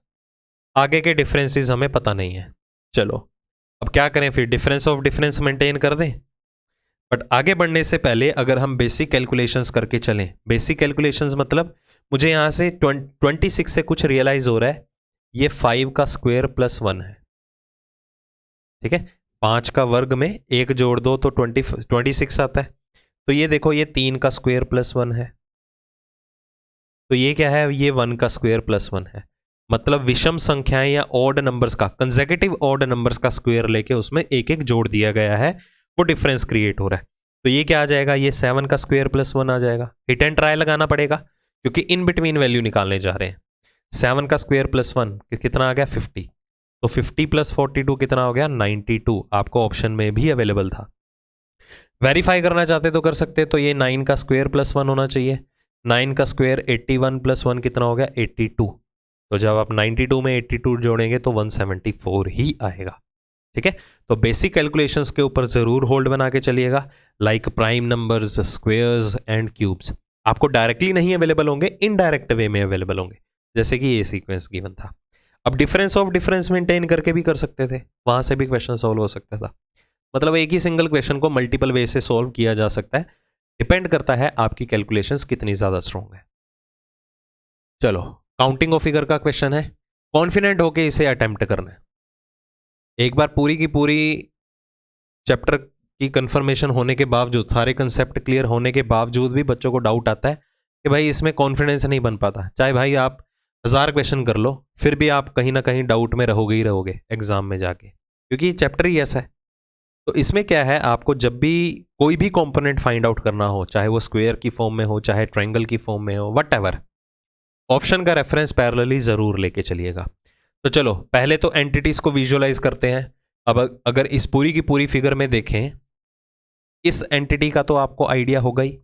आगे के डिफरेंसेस हमें पता नहीं है। चलो अब क्या करें फिर, डिफरेंस ऑफ डिफरेंस मेंटेन कर दें। बट आगे बढ़ने से पहले अगर हम बेसिक कैलकुलेशंस करके चलें, बेसिक कैलकुलेशंस मतलब मुझे यहाँ से 26 से कुछ रियलाइज हो रहा है, ये 5 का स्क्वायर प्लस 1 है। ठीक है, 5 का वर्ग में 1 जोड़ दो तो 26 आता है। तो ये देखो, ये 3 का स्क्वायर प्लस 1 है, तो ये क्या है? ये 1 का स्क्वायर प्लस 1 है। मतलब विषम संख्याएं या ऑड नंबर्स का, कंसेक्यूटिव ऑड नंबर्स का स्क्वायर लेके उसमें एक एक जोड़ दिया गया है, वो डिफरेंस क्रिएट हो रहा है। तो ये क्या आ जाएगा? ये 7 का स्क्वायर प्लस 1 आ जाएगा। हिट एंड ट्राई लगाना पड़ेगा क्योंकि इन बिटवीन वैल्यू निकालने जा रहे हैं। 7 का स्क्वायर प्लस 1 कितना आ गया? 50। तो 50 प्लस 42 कितना हो गया? 92। आपको ऑप्शन में भी अवेलेबल था। वेरीफाई करना चाहते तो कर सकते, तो ये 9 का स्क्वायर प्लस 1 होना चाहिए। 9 का स्क्वायर 81 प्लस 1 कितना हो गया? 82। तो जब आप 92 में 82 जोड़ेंगे तो 174 ही आएगा। ठीक है, तो बेसिक कैलकुलेशंस के ऊपर जरूर होल्ड बना के चलिएगा, like prime numbers, squares and cubes. आपको डायरेक्टली नहीं अवेलेबल होंगे, इनडायरेक्ट वे में अवेलेबल होंगे, जैसे कि ये सीक्वेंस गिवन था। अब डिफरेंस ऑफ डिफरेंस मेंटेन करके भी कर सकते थे, वहां से भी क्वेश्चन सॉल्व हो सकता था। मतलब एक ही सिंगल क्वेश्चन को मल्टीपल वे से सॉल्व किया जा सकता है, डिपेंड करता है आपकी कैलकुलेशंस कितनी ज्यादा स्ट्रॉन्ग है। चलो काउंटिंग ऑफ फिगर का क्वेश्चन है, कॉन्फिडेंट होके इसे अटेम्प्ट करना है। एक बार पूरी की पूरी चैप्टर की कंफर्मेशन होने के बावजूद, सारे कंसेप्ट क्लियर होने के बावजूद भी बच्चों को डाउट आता है कि भाई इसमें कॉन्फिडेंस नहीं बन पाता। चाहे भाई आप 1000 क्वेश्चन कर लो, फिर भी आप कहीं ना कहीं डाउट में रहोगे ही रहोगे एग्जाम में जाके, क्योंकि चैप्टर ही ऐसा है। तो इसमें क्या है, आपको जब भी कोई भी कंपोनेंट फाइंड आउट करना हो, चाहे वो स्क्वायर की फॉर्म में हो, चाहे ट्रायंगल की फॉर्म में हो, व्हाटएवर, ऑप्शन का रेफरेंस पैरेलली जरूर लेके चलिएगा। तो चलो पहले तो एंटिटीज को विजुअलाइज करते हैं। अब अगर इस पूरी की पूरी फिगर में देखें, इस एंटिटी का तो आपको आइडिया होगा ही,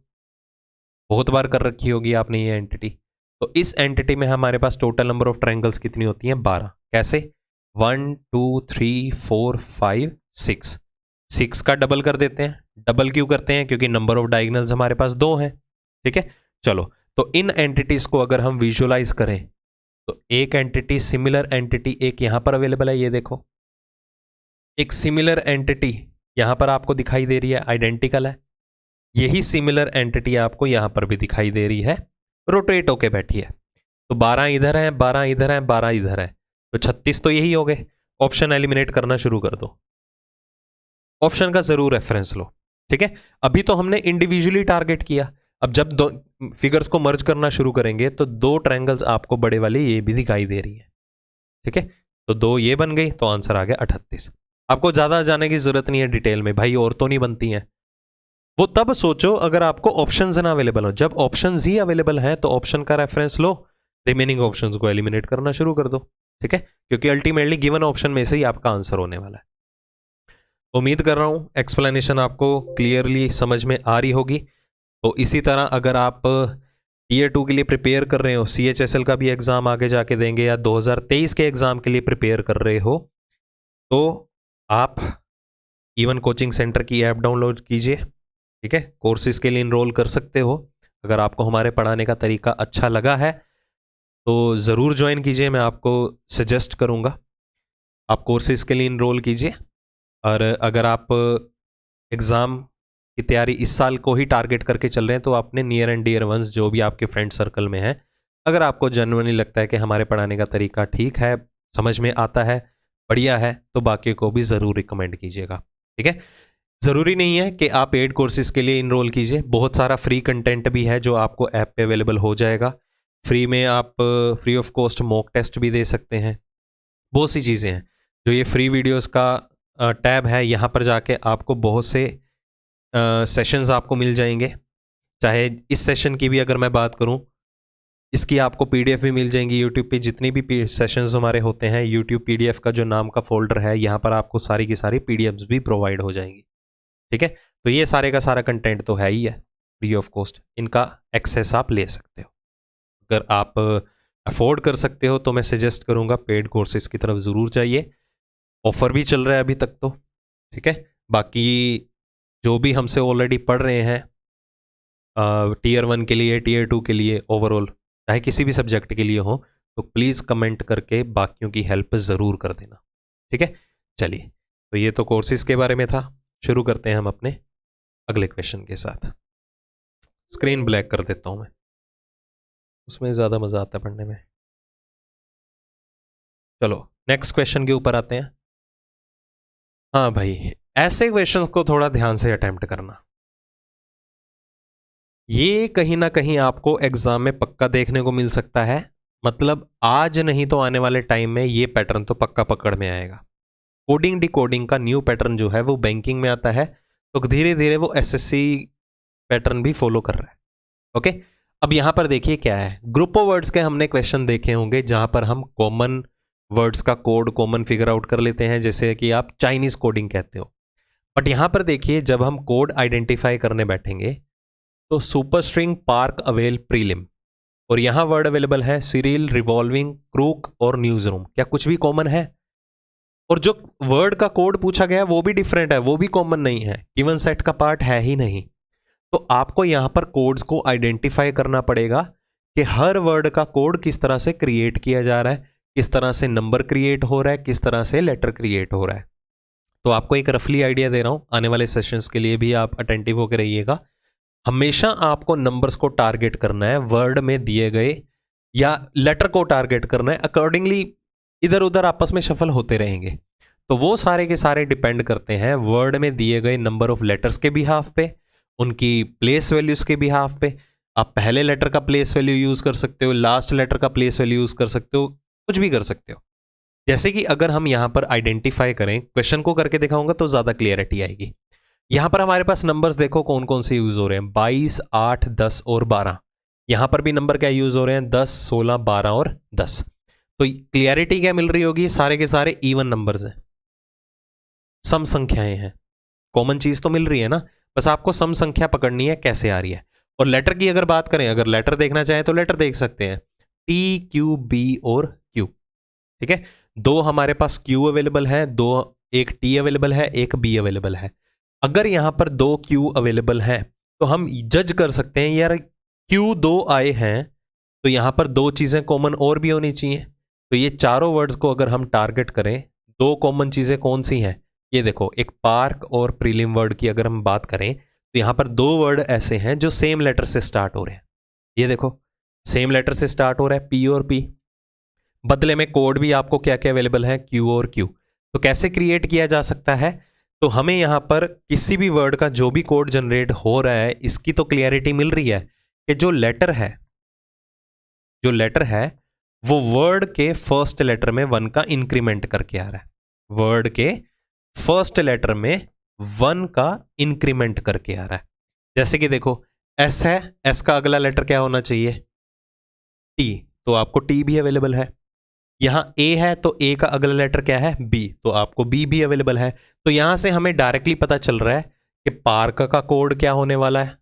बहुत बार कर रखी होगी आपने ये एंटिटी। तो इस एंटिटी में हमारे पास टोटल नंबर ऑफ ट्रायंगल्स कितनी होती हैं? 12। कैसे? 1 2 3 4 5 6। 6 का डबल कर देते हैं। डबल क्यों करते हैं? क्योंकि नंबर ऑफ डायगोनल्स हमारे पास 2 हैं। ठीक है, चलो तो इन एंटिटीज को अगर हम विजुअलाइज करें, तो एक एंटिटी, सिमिलर एंटिटी एक यहां पर अवेलेबल है, ये देखो, एक सिमिलर एंटिटी यहां पर आपको दिखाई दे रही है, आइडेंटिकल है। यही सिमिलर एंटिटी आपको यहां पर भी दिखाई दे रही है, रोटेट होके बैठी है। तो 12 इधर है, 12 इधर है, 12 इधर है, तो 36 तो यही हो गए। ऑप्शन एलिमिनेट करना शुरू कर दो, ऑप्शन का जरूर रेफरेंस लो। ठीक है, अभी तो हमने इंडिविजुअली टारगेट किया, अब जब दो फिगर्स को मर्ज करना शुरू करेंगे तो 2 ट्रायंगल्स आपको बड़े वाले ये भी दिखाई दे रही है। ठीक है, तो 2 ये बन गई, तो आंसर आ गया 38। आपको ज्यादा जाने की जरूरत नहीं है डिटेल में, भाई और तो नहीं बनती हैं। वो तब सोचो अगर आपको ऑप्शंस ना अवेलेबल हो, जब ऑप्शंस ही अवेलेबल हैं तो ऑप्शन का रेफरेंस लो, रिमेनिंग ऑप्शंस को एलिमिनेट करना शुरू कर दो। ठीक है, क्योंकि अल्टीमेटली गिवन ऑप्शन में से ही आपका आंसर होने वाला है। उम्मीद कर रहा हूं एक्सप्लेनेशन आपको क्लियरली समझ में आ रही होगी। तो इसी तरह अगर आप टीयर 2 के लिए प्रिपेयर कर रहे हो, CHSL का भी एग्जाम आगे जाके देंगे, या 2023 के एग्जाम के लिए प्रिपेयर कर रहे हो, तो आप इवन कोचिंग सेंटर की ऐप डाउनलोड कीजिए। ठीक है, कोर्सेज के लिए इनरोल कर सकते हो। अगर आपको हमारे पढ़ाने का तरीका अच्छा लगा है तो ज़रूर ज्वाइन कीजिए, मैं आपको सजेस्ट करूँगा आप कोर्सेज के लिए इनरोल कीजिए। और अगर आप एग्ज़ाम की तैयारी इस साल को ही टारगेट करके चल रहे हैं, तो अपने नियर एंड डियर वंस जो भी आपके फ्रेंड सर्कल में हैं, अगर आपको जेन्युइनली लगता है कि हमारे पढ़ाने का तरीका ठीक है, समझ में आता है, बढ़िया है तो बाकी को भी ज़रूर रिकमेंड कीजिएगा। ठीक है, ज़रूरी नहीं है कि आप पेड कोर्सेज के लिए इनरोल कीजिए, बहुत सारा फ्री कंटेंट भी है जो आपको ऐप पे अवेलेबल हो जाएगा। फ्री में आप free of cost mock test भी दे सकते हैं, बहुत सी चीज़ें हैं। जो ये फ्री वीडियोस का टैब है, यहाँ पर जाके आपको बहुत से सेशंस आपको मिल जाएंगे। चाहे इस सेशन की भी अगर मैं बात करूँ, इसकी आपको पीडीएफ भी मिल जाएंगी। यूट्यूब पे जितनी भी सेशंस हमारे होते हैं, यूट्यूब पीडीएफ का जो नाम का फोल्डर है, यहाँ पर आपको सारी की सारी पीडीएफ्स भी प्रोवाइड हो जाएंगी। ठीक है, तो ये सारे का सारा कंटेंट तो है ही है फ्री ऑफ कॉस्ट, इनका एक्सेस आप ले सकते हो। अगर आप अफोर्ड कर सकते हो तो मैं सजेस्ट करूँगा पेड कोर्सेज की तरफ ज़रूर जाइए। ऑफ़र भी चल रहा है अभी तक तो। ठीक है, बाकी जो भी हमसे ऑलरेडी पढ़ रहे हैं टीयर 1 के लिए, टीयर 2 के लिए, ओवरऑल चाहे किसी भी सब्जेक्ट के लिए हो, तो प्लीज़ कमेंट करके बाकियों की हेल्प ज़रूर कर देना। ठीक है, चलिए, तो ये तो कोर्सेज के बारे में था। शुरू करते हैं हम अपने अगले क्वेश्चन के साथ। स्क्रीन ब्लैक कर देता हूँ मैं, उसमें ज़्यादा मज़ा आता है पढ़ने में। चलो नेक्स्ट क्वेश्चन के ऊपर आते हैं। हाँ भाई, ऐसे क्वेश्चंस को थोड़ा ध्यान से अटेम्प्ट करना, ये कहीं ना कहीं आपको एग्जाम में पक्का देखने को मिल सकता है। मतलब आज नहीं तो आने वाले टाइम में ये पैटर्न तो पक्का पकड़ में आएगा। कोडिंग डिकोडिंग का न्यू पैटर्न जो है वो बैंकिंग में आता है, तो धीरे धीरे वो एसएससी पैटर्न भी फॉलो कर रहा है। ओके, अब यहां पर देखिए क्या है, ग्रुप ऑफ वर्ड्स के हमने क्वेश्चन देखे होंगे जहां पर हम कॉमन वर्ड्स का कोड कॉमन फिगर आउट कर लेते हैं, जैसे कि आप चाइनीज कोडिंग कहते हो। बट यहां पर देखिए, जब हम कोड आइडेंटिफाई करने बैठेंगे तो super string park avail prelim, और यहां वर्ड अवेलेबल है सीरियल, रिवॉल्विंग, क्रूक और न्यूज रूम। क्या कुछ भी कॉमन है? और जो वर्ड का कोड पूछा गया है वो भी डिफरेंट है, वो भी कॉमन नहीं है, गिवन सेट का पार्ट है ही नहीं। तो आपको यहां पर कोड्स को आइडेंटिफाई करना पड़ेगा कि हर वर्ड का कोड किस तरह से क्रिएट किया जा रहा है, किस तरह से नंबर क्रिएट हो रहा है, किस तरह से लेटर क्रिएट हो रहा है। तो आपको एक रफली आइडिया दे रहा हूं, आने वाले सेशंस के लिए भी आप अटेंटिव होकर रहिएगा। हमेशा आपको नंबर्स को टारगेट करना है, वर्ड में दिए गए या लेटर को टारगेट करना है। अकॉर्डिंगली इधर उधर आपस में शफल होते रहेंगे, तो वो सारे के सारे डिपेंड करते हैं वर्ड में दिए गए नंबर ऑफ लेटर्स के बिहाफ पे, उनकी प्लेस वैल्यूज के बिहाफ पे। आप पहले लेटर का प्लेस वैल्यू यूज कर सकते हो, लास्ट लेटर का प्लेस वैल्यू यूज कर सकते हो, कुछ भी कर सकते हो। जैसे कि अगर हम यहां पर आइडेंटिफाई करें, क्वेश्चन को करके दिखाऊंगा तो ज्यादा क्लियरिटी आएगी। यहां पर हमारे पास नंबर्स देखो कौन कौन से यूज हो रहे हैं, 22, 8, 10 और 12। यहां पर भी नंबर क्या यूज हो रहे हैं, 10, 16, 12 और 10। तो क्लियरिटी क्या मिल रही होगी, सारे के सारे इवन नंबर्स हैं, सम संख्याएं हैं। कॉमन चीज तो मिल रही है ना, बस आपको सम संख्या पकड़नी है कैसे आ रही है। और लेटर की अगर बात करें, अगर लेटर देखना चाहें तो लेटर देख सकते हैं, टी, क्यू, बी और क्यू। ठीक है, दो हमारे पास क्यू अवेलेबल है, दो, एक टी अवेलेबल है, एक बी अवेलेबल है। अगर यहां पर दो क्यू अवेलेबल है तो हम जज कर सकते हैं यार क्यू दो आए हैं, तो यहां पर दो चीजें कॉमन और भी होनी चाहिए। तो ये चारों वर्ड्स को अगर हम टारगेट करें, दो कॉमन चीजें कौन सी हैं, ये देखो, एक पार्क और प्रीलिम वर्ड की अगर हम बात करें तो यहां पर दो वर्ड ऐसे हैं जो सेम लेटर से स्टार्ट हो रहे हैं। ये देखो, सेम लेटर से स्टार्ट हो रहा है, पी और पी। बदले में कोड भी आपको क्या क्या अवेलेबल है, क्यू और क्यू। तो कैसे क्रिएट किया जा सकता है, तो हमें यहां पर किसी भी वर्ड का जो भी कोड जनरेट हो रहा है, इसकी तो क्लियरिटी मिल रही है कि जो लेटर है, जो लेटर है वो वर्ड के फर्स्ट लेटर में 1 का इंक्रीमेंट करके आ रहा है। वर्ड के फर्स्ट लेटर में 1 का इंक्रीमेंट करके आ रहा है। जैसे कि देखो, एस है, एस का अगला लेटर क्या होना चाहिए, टी, तो आपको टी भी अवेलेबल है। यहां ए है तो ए का अगला लेटर क्या है, बी, तो आपको बी भी अवेलेबल है। तो यहां से हमें डायरेक्टली पता चल रहा है कि पार्क का कोड क्या होने वाला है,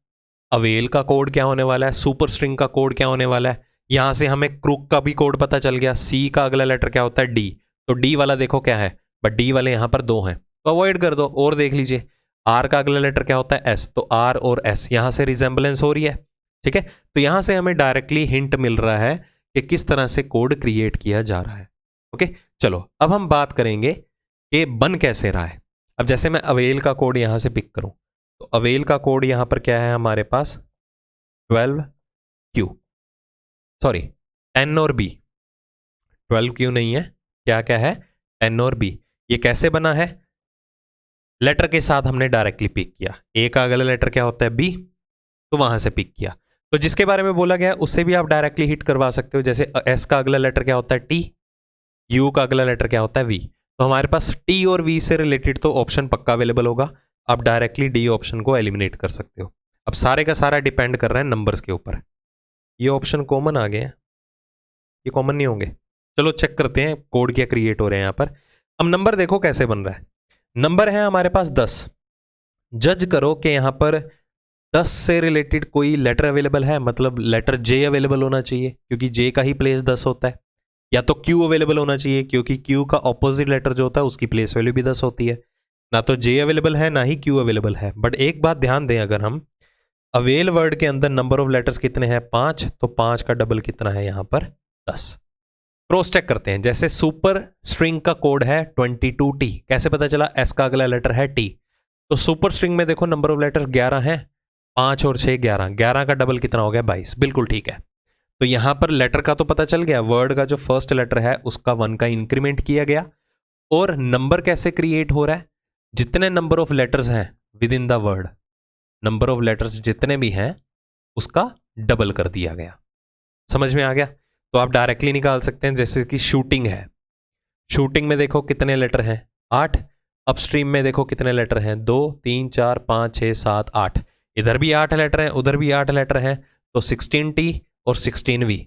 अवेल का कोड क्या होने वाला है, सुपर स्ट्रिंग का कोड क्या होने वाला है। यहां से हमें क्रूक का भी कोड पता चल गया। सी का अगला लेटर क्या होता है, डी, तो डी वाला देखो क्या है, बट डी वाले यहां पर दो हैं तो अवॉइड कर दो। और देख लीजिए, आर का अगला लेटर क्या होता है, एस, तो आर और एस यहां से रिजेंबलेंस हो रही है। ठीक है, तो यहां से हमें डायरेक्टली हिंट मिल रहा है कि किस तरह से कोड क्रिएट किया जा रहा है। ओके, चलो अब हम बात करेंगे कि बन कैसे रहा है। अब जैसे मैं अवेल का कोड यहां से पिक करूं, तो अवेल का कोड यहां पर क्या है हमारे पास, 12Q, सॉरी, N और B, 12Q नहीं है, क्या क्या है, 10 और B। ये कैसे बना है? लेटर के साथ हमने डायरेक्टली पिक किया। A का अगला लेटर क्या होता है? B, तो वहां से पिक किया। तो जिसके बारे में बोला गया उससे भी आप डायरेक्टली हिट करवा सकते हो। जैसे S का अगला लेटर क्या होता है? T, U का अगला लेटर क्या होता है? V। तो हमारे पास T और V से रिलेटेड तो ऑप्शन पक्का अवेलेबल होगा, आप डायरेक्टली D ऑप्शन को एलिमिनेट कर सकते हो। अब सारे का सारा डिपेंड कर रहा है नंबर्स के ऊपर। ये ऑप्शन कॉमन आ गए हैं, ये कॉमन नहीं होंगे। चलो चेक करते हैं कोड क्या क्रिएट हो रहे हैं यहाँ पर। अब नंबर देखो कैसे बन रहा है। नंबर है हमारे पास 10। जज करो कि यहाँ पर 10 से रिलेटेड कोई लेटर अवेलेबल है, मतलब लेटर J अवेलेबल होना चाहिए क्योंकि J का ही प्लेस 10 होता है, या तो Q अवेलेबल होना चाहिए क्योंकि Q का ऑपोजिट लेटर जो होता है उसकी प्लेस वैल्यू भी 10 होती है। ना तो J अवेलेबल है ना ही Q अवेलेबल है। बट एक बात ध्यान दें, अगर हम अवेल वर्ड के अंदर नंबर ऑफ लेटर्स कितने हैं? 5, तो 5 का डबल कितना है यहाँ पर? 10। क्रॉस चेक करते हैं। जैसे सुपर स्ट्रिंग का कोड है 22T, कैसे पता चला? S का अगला लेटर है T, तो सुपर स्ट्रिंग में देखो नंबर ऑफ लेटर्स 11 हैं, 5 और 6 11, 11 का डबल कितना हो गया? 22। बिल्कुल ठीक है। तो यहां पर लेटर का तो पता चल गया, वर्ड का जो फर्स्ट लेटर है उसका 1 का इंक्रीमेंट किया गया। और नंबर कैसे क्रिएट हो रहा है? जितने नंबर ऑफ लेटर्स हैं with in the word, number of letters जितने भी हैं उसका डबल कर दिया गया। समझ में आ गया? तो आप डायरेक्टली निकाल सकते हैं। जैसे कि शूटिंग है, शूटिंग में देखो कितने लेटर हैं? 8। अपस्ट्रीम में देखो कितने लेटर हैं? 2 3 4 5 6 7 8। इधर भी 8 लेटर हैं, उधर भी 8 लेटर हैं, तो 16T और 16V।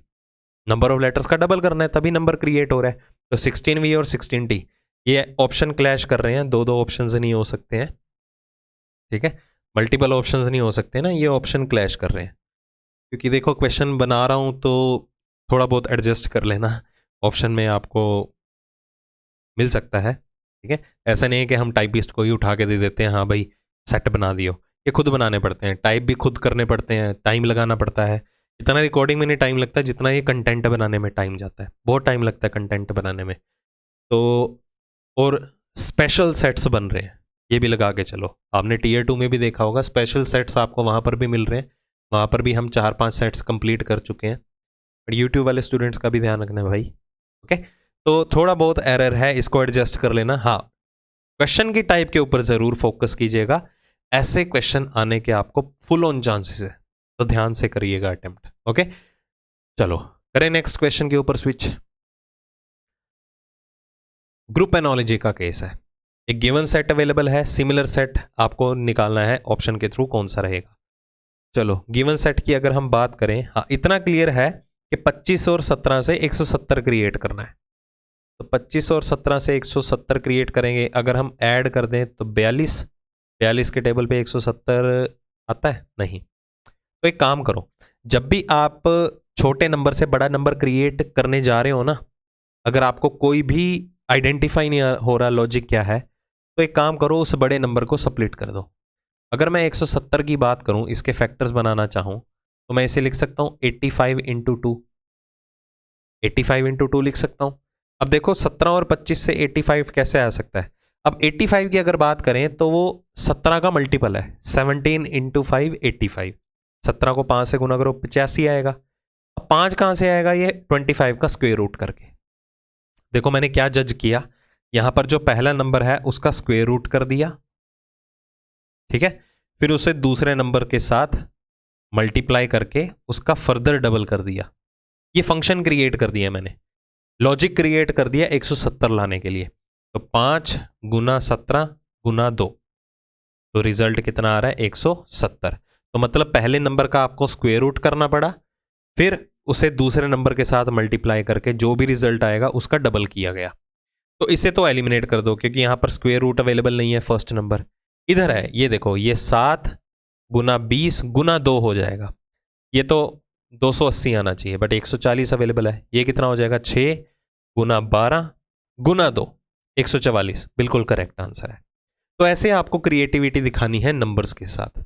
नंबर ऑफ लेटर्स का डबल करना है तभी नंबर क्रिएट हो रहा है। तो 16V और 16T ये ऑप्शन क्लैश कर रहे हैं, दो ऑप्शन नहीं हो सकते हैं, ठीक है? मल्टीपल ऑप्शंस नहीं हो सकते ना, ये ऑप्शन क्लैश कर रहे हैं। क्योंकि देखो क्वेश्चन बना रहा हूं तो थोड़ा बहुत एडजस्ट कर लेना, ऑप्शन में आपको मिल सकता है, ठीक है? ऐसा नहीं है कि हम टाइपिस्ट को ही उठा के दे देते हैं, हाँ भाई सेट बना दियो। ये खुद बनाने पड़ते हैं, टाइप भी खुद करने पड़ते हैं, टाइम लगाना पड़ता है। इतना रिकॉर्डिंग में नहीं टाइम लगता है जितना ये कंटेंट बनाने में टाइम जाता है, बहुत टाइम लगता है कंटेंट बनाने में। तो और स्पेशल सेट्स बन रहे हैं, ये भी लगा के चलो। आपने टीयर 2 में भी देखा होगा स्पेशल सेट्स आपको वहाँ पर भी मिल रहे हैं, वहाँ पर भी हम 4-5 सेट्स कंप्लीट कर चुके हैं। बट यूट्यूब वाले स्टूडेंट्स का भी ध्यान रखना है भाई, ओके? तो थोड़ा बहुत एरर है, इसको एडजस्ट कर लेना। हाँ, क्वेश्चन की टाइप के ऊपर ज़रूर फोकस कीजिएगा, ऐसे क्वेश्चन आने के आपको फुल ऑन चांसेस है, तो ध्यान से करिएगा अटेम्प्ट, ओके? चलो करें नेक्स्ट क्वेश्चन के ऊपर स्विच। ग्रुप एनोलॉजी का केस है, एक गिवन सेट अवेलेबल है, सिमिलर सेट आपको निकालना है, ऑप्शन के थ्रू कौन सा रहेगा। चलो गिवन सेट की अगर हम बात करें, हाँ इतना क्लियर है कि 25 और 17 से 170 क्रिएट करना है। तो 25 और 17 से 170 क्रिएट करेंगे, अगर हम ऐड कर दें तो 42 के टेबल पे 170 आता है नहीं। तो एक काम करो, जब भी आप छोटे नंबर से बड़ा नंबर क्रिएट करने जा रहे हो ना, अगर आपको कोई भी आइडेंटिफाई नहीं हो रहा लॉजिक क्या है, तो एक काम करो, उस बड़े नंबर को स्प्लिट कर दो। अगर मैं 170 की बात करूं, इसके फैक्टर्स बनाना चाहूं, तो मैं इसे लिख सकता हूं 85 इंटू 2, 85 इंटू 2 लिख सकता हूं। अब देखो 17 और 25 से 85 कैसे आ सकता है? अब 85 की अगर बात करें तो वो 17 का मल्टीपल है, 17 इंटू 5 85। 17 को 5 से गुना करो 85 आएगा। अब 5 कहां से आएगा? ये 25 का स्क्वायर रूट करके। देखो मैंने क्या जज किया, यहां पर जो पहला नंबर है उसका स्क्वायर रूट कर दिया, ठीक है? फिर उसे दूसरे नंबर के साथ मल्टीप्लाई करके उसका फर्दर डबल कर दिया। ये फंक्शन क्रिएट कर दिया मैंने, लॉजिक क्रिएट कर दिया 170 लाने के लिए। तो 5 गुना 17 गुना 2, तो रिजल्ट कितना आ रहा है? 170। तो मतलब पहले नंबर का आपको स्क्वायर रूट करना पड़ा, फिर उसे दूसरे नंबर के साथ मल्टीप्लाई करके जो भी रिजल्ट आएगा उसका डबल किया गया। तो इसे तो एलिमिनेट कर दो क्योंकि यहां पर स्क्वायर रूट अवेलेबल नहीं है फर्स्ट नंबर। इधर है, ये देखो, ये 7 गुना 20 गुना 2 हो जाएगा, ये तो 280 आना चाहिए, बट 140 अवेलेबल है। ये कितना हो जाएगा? 6 गुना 12 गुना 2, 144 बिल्कुल करेक्ट आंसर है। तो ऐसे आपको क्रिएटिविटी दिखानी है नंबर्स के साथ।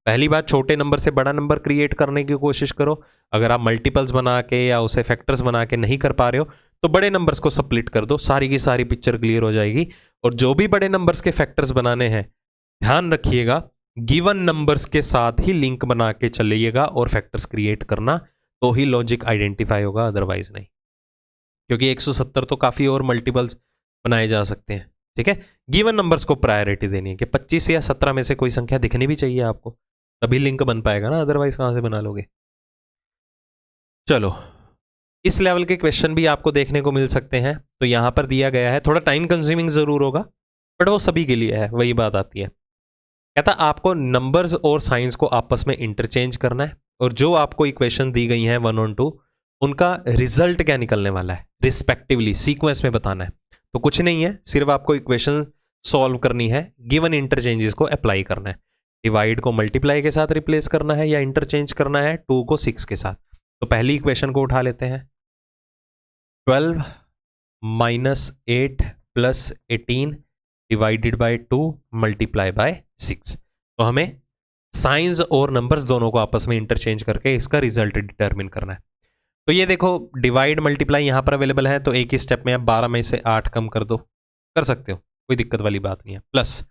पहली बात, छोटे नंबर से बड़ा नंबर क्रिएट करने की कोशिश करो। अगर आप मल्टीपल्स बना के या उसे फैक्टर्स बना के नहीं कर पा रहे हो तो बड़े नंबर्स को स्प्लिट कर दो, सारी की सारी पिक्चर क्लियर हो जाएगी। और जो भी बड़े नंबर्स के फैक्टर्स बनाने हैं, ध्यान रखिएगा गिवन नंबर्स के साथ ही लिंक बना के चलिएगा और फैक्टर्स क्रिएट करना, तो ही लॉजिक आइडेंटिफाई होगा, अदरवाइज नहीं। क्योंकि 170 तो काफ़ी और मल्टीपल्स बनाए जा सकते हैं। ठीक है, गिवन नंबर्स को प्रायोरिटी देनी है कि 25 या 17 में से कोई संख्या दिखनी भी चाहिए आपको, तभी लिंक बन पाएगा ना, अदरवाइज कहां से बना लोगे। चलो, इस लेवल के क्वेश्चन भी आपको देखने को मिल सकते हैं। तो यहां पर दिया गया है, थोड़ा टाइम कंज्यूमिंग जरूर होगा, बट वो सभी के लिए है, वही बात आती है। कहता आपको नंबर्स और साइंस को आपस में इंटरचेंज करना है, और जो आपको इक्वेशन दी गई हैं 1 और 2, उनका रिजल्ट क्या निकलने वाला है रिस्पेक्टिवली सीक्वेंस में बताना है। तो कुछ नहीं है, सिर्फ आपको इक्वेशन सॉल्व करनी है, गिवन इंटरचेंजेस को अप्लाई करना है। डिवाइड को मल्टीप्लाई के साथ रिप्लेस करना है या इंटरचेंज करना है 2 को 6 के साथ। तो पहली इक्वेशन को उठा लेते हैं, 12 minus 8 plus 18 divided by 2 multiply by 6। तो हमें साइंस और नंबर्स दोनों को आपस में इंटरचेंज करके इसका रिजल्ट डिटरमिन करना है। तो ये देखो, डिवाइड मल्टीप्लाई यहां पर अवेलेबल है, तो एक ही स्टेप में आप 12 में से 8 कम कर दो, कर सकते हो, कोई दिक्कत वाली बात नहीं है। प्लस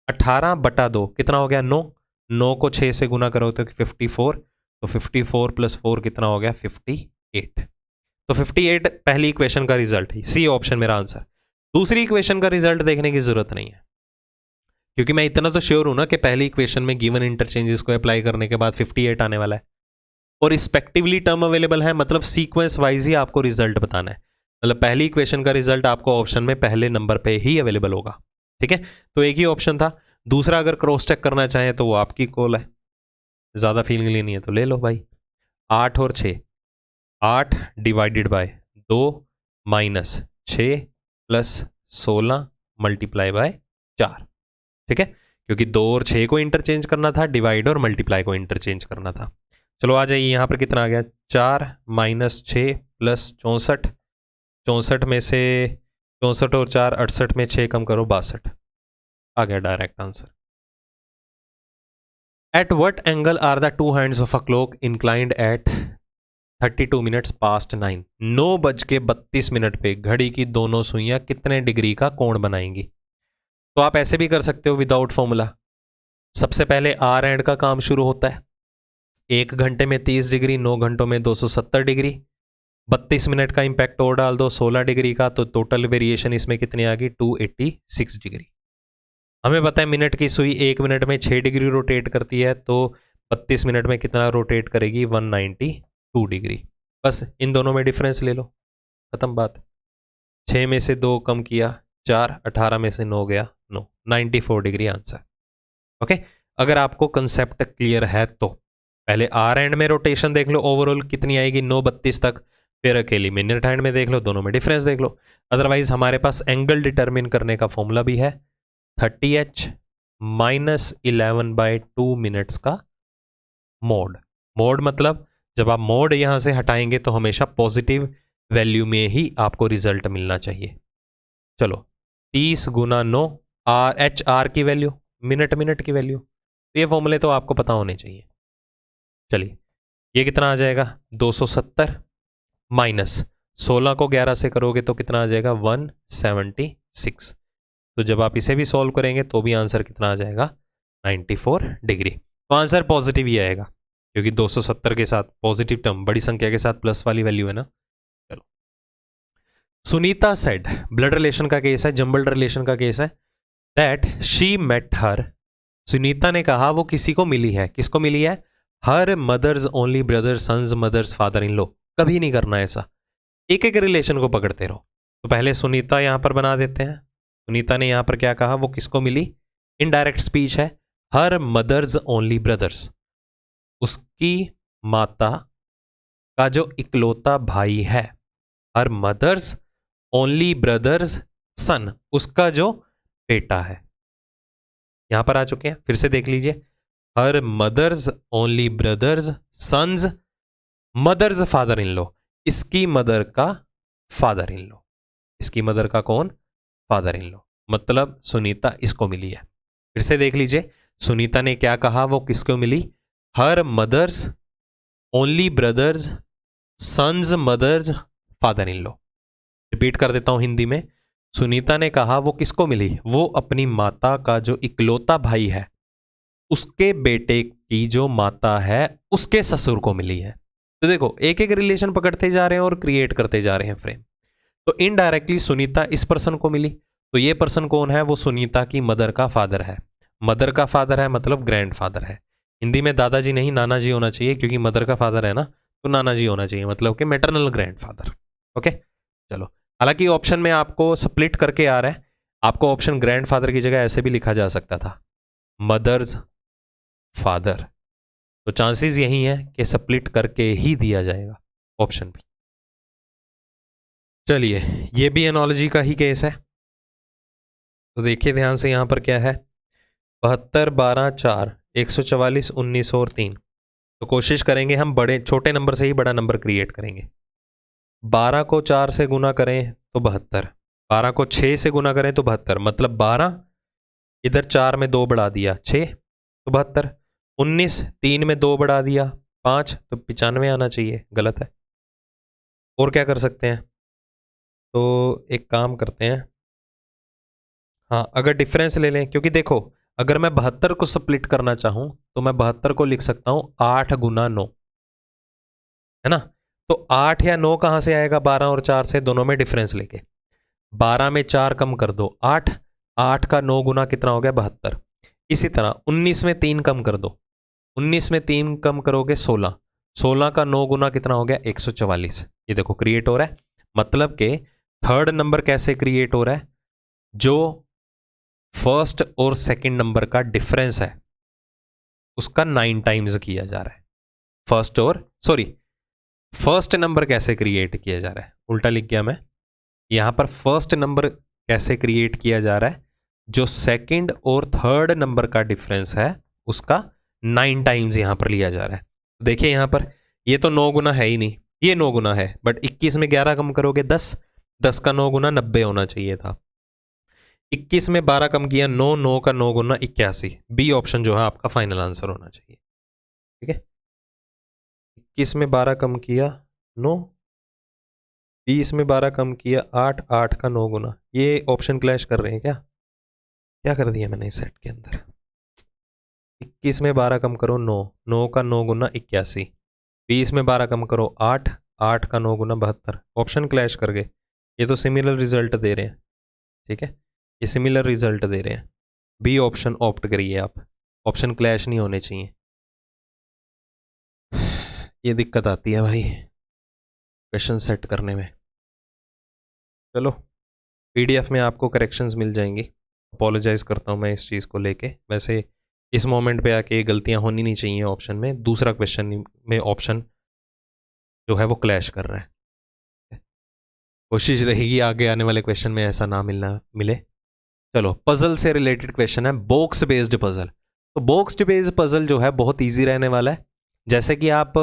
18/2 कितना हो गया 9, 9 को 6 से गुना करो तो 54, तो 54 प्लस 4 कितना हो गया 58। तो 58 पहली इक्वेशन का रिजल्ट है, सी ऑप्शन मेरा आंसर। दूसरी इक्वेशन का रिजल्ट देखने की जरूरत नहीं है, क्योंकि मैं इतना तो श्योर हूं ना कि पहली इक्वेशन में गिवन इंटरचेंजेस को अप्लाई करने के बाद 58 आने वाला है, और रिस्पेक्टिवली टर्म अवेलेबल है, मतलब सीक्वेंस वाइज ही आपको रिजल्ट बताना है। मतलब पहली इक्वेशन का रिजल्ट आपको ऑप्शन में पहले नंबर पे ही अवेलेबल होगा। ठीक है, तो एक ही ऑप्शन था, दूसरा अगर क्रॉस चेक करना चाहें तो वो आपकी कॉल है, ज्यादा फीलिंग लेनी है तो ले लो भाई। 8 और 6, 8 divided by 2 minus 6 plus 16 multiply by 4। ठीक है, क्योंकि 2 और 6 को इंटरचेंज करना था, डिवाइड और मल्टीप्लाई को इंटरचेंज करना था। चलो आ जाइए, यहां पर कितना आ गया 4 माइनस 6 प्लस 64, 64 में से 64 और 4 68 में 6 कम करो 62, आ गया direct answer. At what angle are the two hands of a clock inclined at 32 minutes past 9। 9:32 पे घड़ी की दोनों सुइयां कितने डिग्री का कोण बनाएंगी। तो आप ऐसे भी कर सकते हो विदाउट फॉर्मूला। सबसे पहले आर एंड का काम शुरू होता है, 1 घंटे में 30 डिग्री, 9 घंटों में 270 डिग्री, 32 मिनट का इंपैक्ट और डाल दो 16 डिग्री का, तो टोटल वेरिएशन इसमें कितनी आ गई 286 डिग्री। हमें पता है मिनट की सुई 1 मिनट में 6 डिग्री रोटेट करती है, तो 32 मिनट में कितना रोटेट करेगी 192 डिग्री। बस इन दोनों में डिफरेंस ले लो, खत्म बात। 6 में से 2 कम किया 4, 18 में से 9 गया 9, 94 डिग्री आंसर। ओके, अगर आपको कंसेप्ट क्लियर है तो पहले आर एंड में रोटेशन देख लो, ओवरऑल कितनी आएगी 9:32 तक, फिर अकेली मिनट हैंड में देख लो, दोनों में डिफरेंस देख लो। अदरवाइज हमारे पास एंगल डिटरमिन करने का फॉर्मूला भी है, 30h माइनस 11/2 मिनट्स का मोड। मोड मतलब जब आप मोड यहां से हटाएंगे तो हमेशा पॉजिटिव वैल्यू में ही आपको रिजल्ट मिलना चाहिए। चलो 30 गुना 9, एच आर की वैल्यू, मिनट की वैल्यू, ये फॉर्मूले तो आपको पता होने चाहिए। चलिए ये कितना आ जाएगा 270 माइनस 16 को 11 से करोगे तो कितना आ जाएगा 176। तो जब आप इसे भी सॉल्व करेंगे तो भी आंसर कितना आ जाएगा 94 डिग्री। तो आंसर पॉजिटिव ही आएगा, क्योंकि 270 के साथ पॉजिटिव टर्म बड़ी संख्या के साथ प्लस वाली वैल्यू है ना। चलो, सुनीता सेड, ब्लड रिलेशन का केस है, जंबल्ड रिलेशन का केस है, that she met her. Sunita ने कहा वो किसी को मिली है, किसको मिली है, her mother's only brother son's mother's father in law. कभी नहीं करना ऐसा, एक एक रिलेशन को पकड़ते रहो। तो पहले सुनीता यहां पर बना देते हैं। सुनीता ने यहां पर क्या कहा, वो किसको मिली, इनडायरेक्ट स्पीच है, हर मदर्स ओनली ब्रदर्स, उसकी माता का जो इकलौता भाई है, हर मदर्स ओनली ब्रदर्स सन, उसका जो बेटा है। यहां पर आ चुके हैं, फिर से देख लीजिए, her mother's only brother's son's mother's father in law, इसकी मदर का फादर इन लो, इसकी मदर का कौन, फादर इन लो, मतलब सुनीता इसको मिली है। फिर से देख लीजिए, सुनीता ने क्या कहा, वो किसको मिली, her mother's only brother's son's mother's father in law. Repeat कर देता हूं हिंदी में, सुनीता ने कहा वो किसको मिली, वो अपनी माता का जो इकलौता भाई है, उसके बेटे की जो माता है उसके ससुर को मिली है। तो देखो एक एक रिलेशन पकड़ते जा रहे हैं और क्रिएट करते जा रहे हैं फ्रेम। तो इनडायरेक्टली सुनीता इस पर्सन को मिली, तो ये पर्सन कौन है, वो सुनीता की मदर का फादर है। मदर का फादर है मतलब ग्रैंडफादर है। हिंदी में दादाजी नहीं नाना जी होना चाहिए, क्योंकि मदर का फादर है ना, तो नाना जी होना चाहिए, मतलब कि मैटरनल ग्रैंडफादर। ओके चलो, हालांकि ऑप्शन में आपको स्प्लिट करके आ रहा है, आपको ऑप्शन ग्रैंडफादर की जगह ऐसे भी लिखा जा सकता था, मदर्स फादर। तो चांसेस यही है कि स्प्लिट करके ही दिया जाएगा ऑप्शन भी। चलिए, ये भी एनोलॉजी का ही केस है, तो देखिए ध्यान से यहां पर क्या है, 72, 12, 4, 144, 19 और 3। तो कोशिश करेंगे हम बड़े छोटे नंबर से ही बड़ा नंबर क्रिएट करेंगे। 12 को 4 से गुना करें तो 72, 12 को 6 से गुना करें तो 72, मतलब 12, इधर 4 में 2 बढ़ा दिया 6 तो 72, 19 3 में 2 बढ़ा दिया 5 तो 95 आना चाहिए, गलत है। और क्या कर सकते हैं, तो एक काम करते हैं, हाँ अगर डिफरेंस ले लें, क्योंकि देखो अगर मैं 72 को स्प्लिट करना चाहूं तो मैं 72 को लिख सकता हूं 8 गुना 9, है ना। तो 8 या 9 कहां से आएगा, 12 और 4 से, दोनों में डिफरेंस लेके 12 में 4 कम कर दो 8, 8 का 9 गुना कितना हो गया 72। इसी तरह 19 में 3 कम कर दो, 19 में 3 कम करोगे 16, 16 का 9 गुना कितना हो गया 144। ये देखो क्रिएट हो रहा है, मतलब कि थर्ड नंबर कैसे क्रिएट हो रहा है, जो फर्स्ट और सेकंड नंबर का डिफरेंस है उसका 9 टाइम्स किया जा रहा है। फर्स्ट नंबर कैसे क्रिएट किया जा रहा है, उल्टा लिख गया मैं, यहां पर फर्स्ट नंबर कैसे क्रिएट किया जा रहा है, जो सेकंड और थर्ड नंबर का डिफरेंस है उसका 9 टाइम्स यहां पर लिया जा रहा है। देखिए यहां पर ये तो 9 गुना है ही नहीं, ये 9 गुना है, बट 21 में 11 कम करोगे 10, 10 का 9 गुना 90 होना चाहिए था। 21 में 12 कम किया 9, 9 का 9 गुना 81। बी ऑप्शन जो है आपका फाइनल आंसर होना चाहिए। ठीक है, 21 में 12 कम किया 9, 20 में 12 कम किया 8, 8 का 9 गुना, ये ऑप्शन क्लैश कर रहे हैं क्या, क्या कर दिया मैंने इस सेट के अंदर। 21 में 12 कम करो 9, 9 का 9 गुना 81, 20 में 12 कम करो 8, 8 का 9 गुना 72, ऑप्शन क्लैश कर गए। ये तो सिमिलर रिजल्ट दे रहे हैं, ठीक है, ये सिमिलर रिजल्ट दे रहे हैं। बी ऑप्शन ऑप्ट करिए आप, ऑप्शन क्लैश नहीं होने चाहिए। ये दिक्कत आती है भाई क्वेश्चन सेट करने में। चलो, पीडीएफ में आपको करेक्शंस मिल जाएंगी, अपोलोजाइज करता हूँ मैं इस चीज़ को लेके। वैसे इस मोमेंट पे आके गलतियाँ होनी नहीं चाहिए ऑप्शन में, दूसरा क्वेश्चन में ऑप्शन जो है वो क्लैश कर रहा है। कोशिश रहेगी आगे आने वाले क्वेश्चन में ऐसा ना मिले। चलो, पजल से रिलेटेड क्वेश्चन है, बॉक्स बेस्ड पजल। तो बॉक्स बेस्ड पजल जो है बहुत ईजी रहने वाला है। जैसे कि आप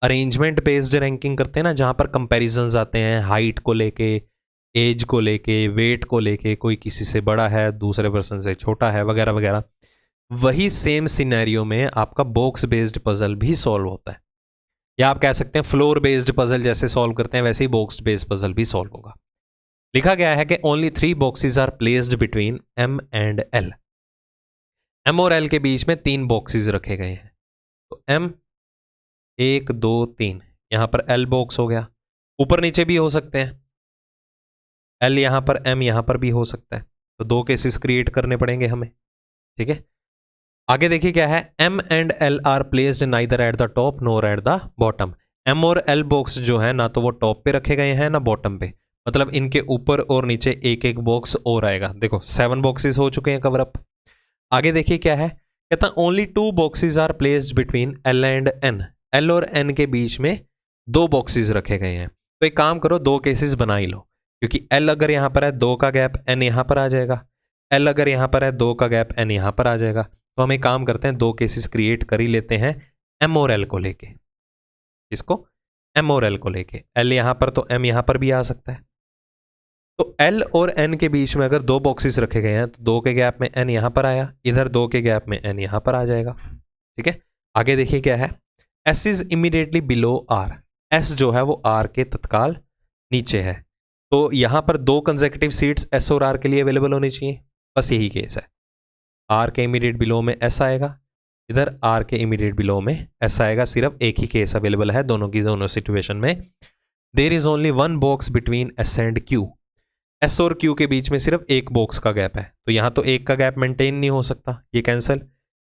अरेंजमेंट बेस्ड रैंकिंग करते हैं ना, जहां पर कंपैरिजंस आते हैं हाइट को लेके, एज को लेके, वेट को लेके, कोई किसी से बड़ा है दूसरे पर्सन से छोटा है वगैरह वगैरह, वही सेम सिनेरियो में आपका बॉक्स बेस्ड पजल भी सॉल्व होता है। या आप कह सकते हैं फ्लोर बेस्ड पजल जैसे सॉल्व करते हैं वैसे ही बॉक्स बेस्ड पजल भी सॉल्व होगा। लिखा गया है कि only 3 boxes are placed between M and L. M और एल के बीच में 3 बॉक्सेस रखे गए हैं। तो एम 1 2 3, यहां पर एल बॉक्स हो गया, ऊपर नीचे भी हो सकते हैं, एल यहां पर एम यहां पर भी हो सकता है। तो 2 केसेस क्रिएट करने पड़ेंगे हमें, ठीक है। आगे देखिए क्या है, M and L are placed neither at the top nor at the bottom. M और एल बॉक्स जो है ना तो वो टॉप पे रखे गए हैं ना बॉटम पे, मतलब इनके ऊपर और नीचे एक एक बॉक्स और आएगा। देखो 7 बॉक्सेस हो चुके हैं कवर अप। आगे देखिए क्या है, कहता only 2 boxes are placed between L and N. L और एन के बीच में 2 बॉक्सेस रखे गए हैं। तो एक काम करो, 2 केसेस बना ही लो, क्योंकि एल अगर यहां पर है 2 का गैप एन यहां पर आ जाएगा, एल अगर यहां पर है 2 का गैप एन यहां पर आ जाएगा। तो हम एक काम करते हैं, 2 केसेस क्रिएट कर ही लेते हैं एम और एल को लेके। इसको एम और एल को लेके, एल यहां पर तो एम यहां पर भी आ सकता है। तो एल और एन के बीच में अगर 2 बॉक्सेस रखे गए हैं तो 2 के गैप में एन यहां पर आया, इधर 2 के गैप में एन यहां पर आ जाएगा, ठीक है। आगे देखिए क्या है, S is immediately below R. S जो है वो आर के तत्काल नीचे है। तो यहां पर 2 कंसेक्यूटिव सीट्स एस और आर के लिए अवेलेबल होनी चाहिए, बस यही केस है। आर के इमीडिएट बिलो में एस आएगा, इधर आर के इमीडिएट बिलो में एस आएगा, सिर्फ एक ही केस अवेलेबल है दोनों की दोनों सिचुएशन में। There is only one box between S and Q. S और क्यू के बीच में सिर्फ एक बॉक्स का गैप है, तो यहाँ तो एक का गैप मेंटेन नहीं हो सकता, ये कैंसिल।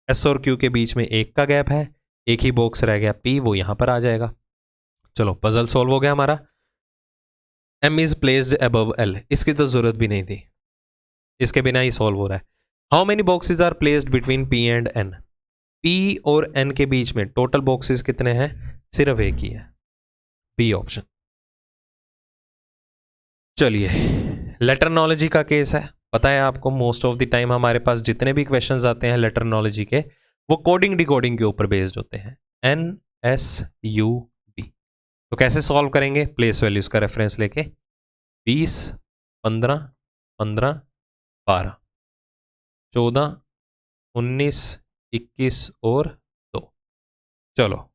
एस और क्यू के बीच में एक का गैप है, एक ही बॉक्स रह गया पी, वो यहाँ पर आ जाएगा। चलो पजल सॉल्व हो गया हमारा। M is placed above L, इसकी तो जरूरत भी नहीं थी, इसके बिना ही सॉल्व हो रहा है। How many boxes are placed between P and N. P और एन के बीच में टोटल बॉक्सेस कितने हैं, सिर्फ एक ही है, बी ऑप्शन। चलिए लेटरनोलॉजी का केस है, पता है आपको मोस्ट ऑफ द टाइम हमारे पास जितने भी क्वेश्चंस आते हैं लेटरनोलॉजी के, वो कोडिंग डिकोडिंग के ऊपर बेस्ड होते हैं। एन एस यू बी, तो कैसे सॉल्व करेंगे, प्लेस वैल्यूज का रेफरेंस लेके 20 15 15 12 14 19 21 और 2। चलो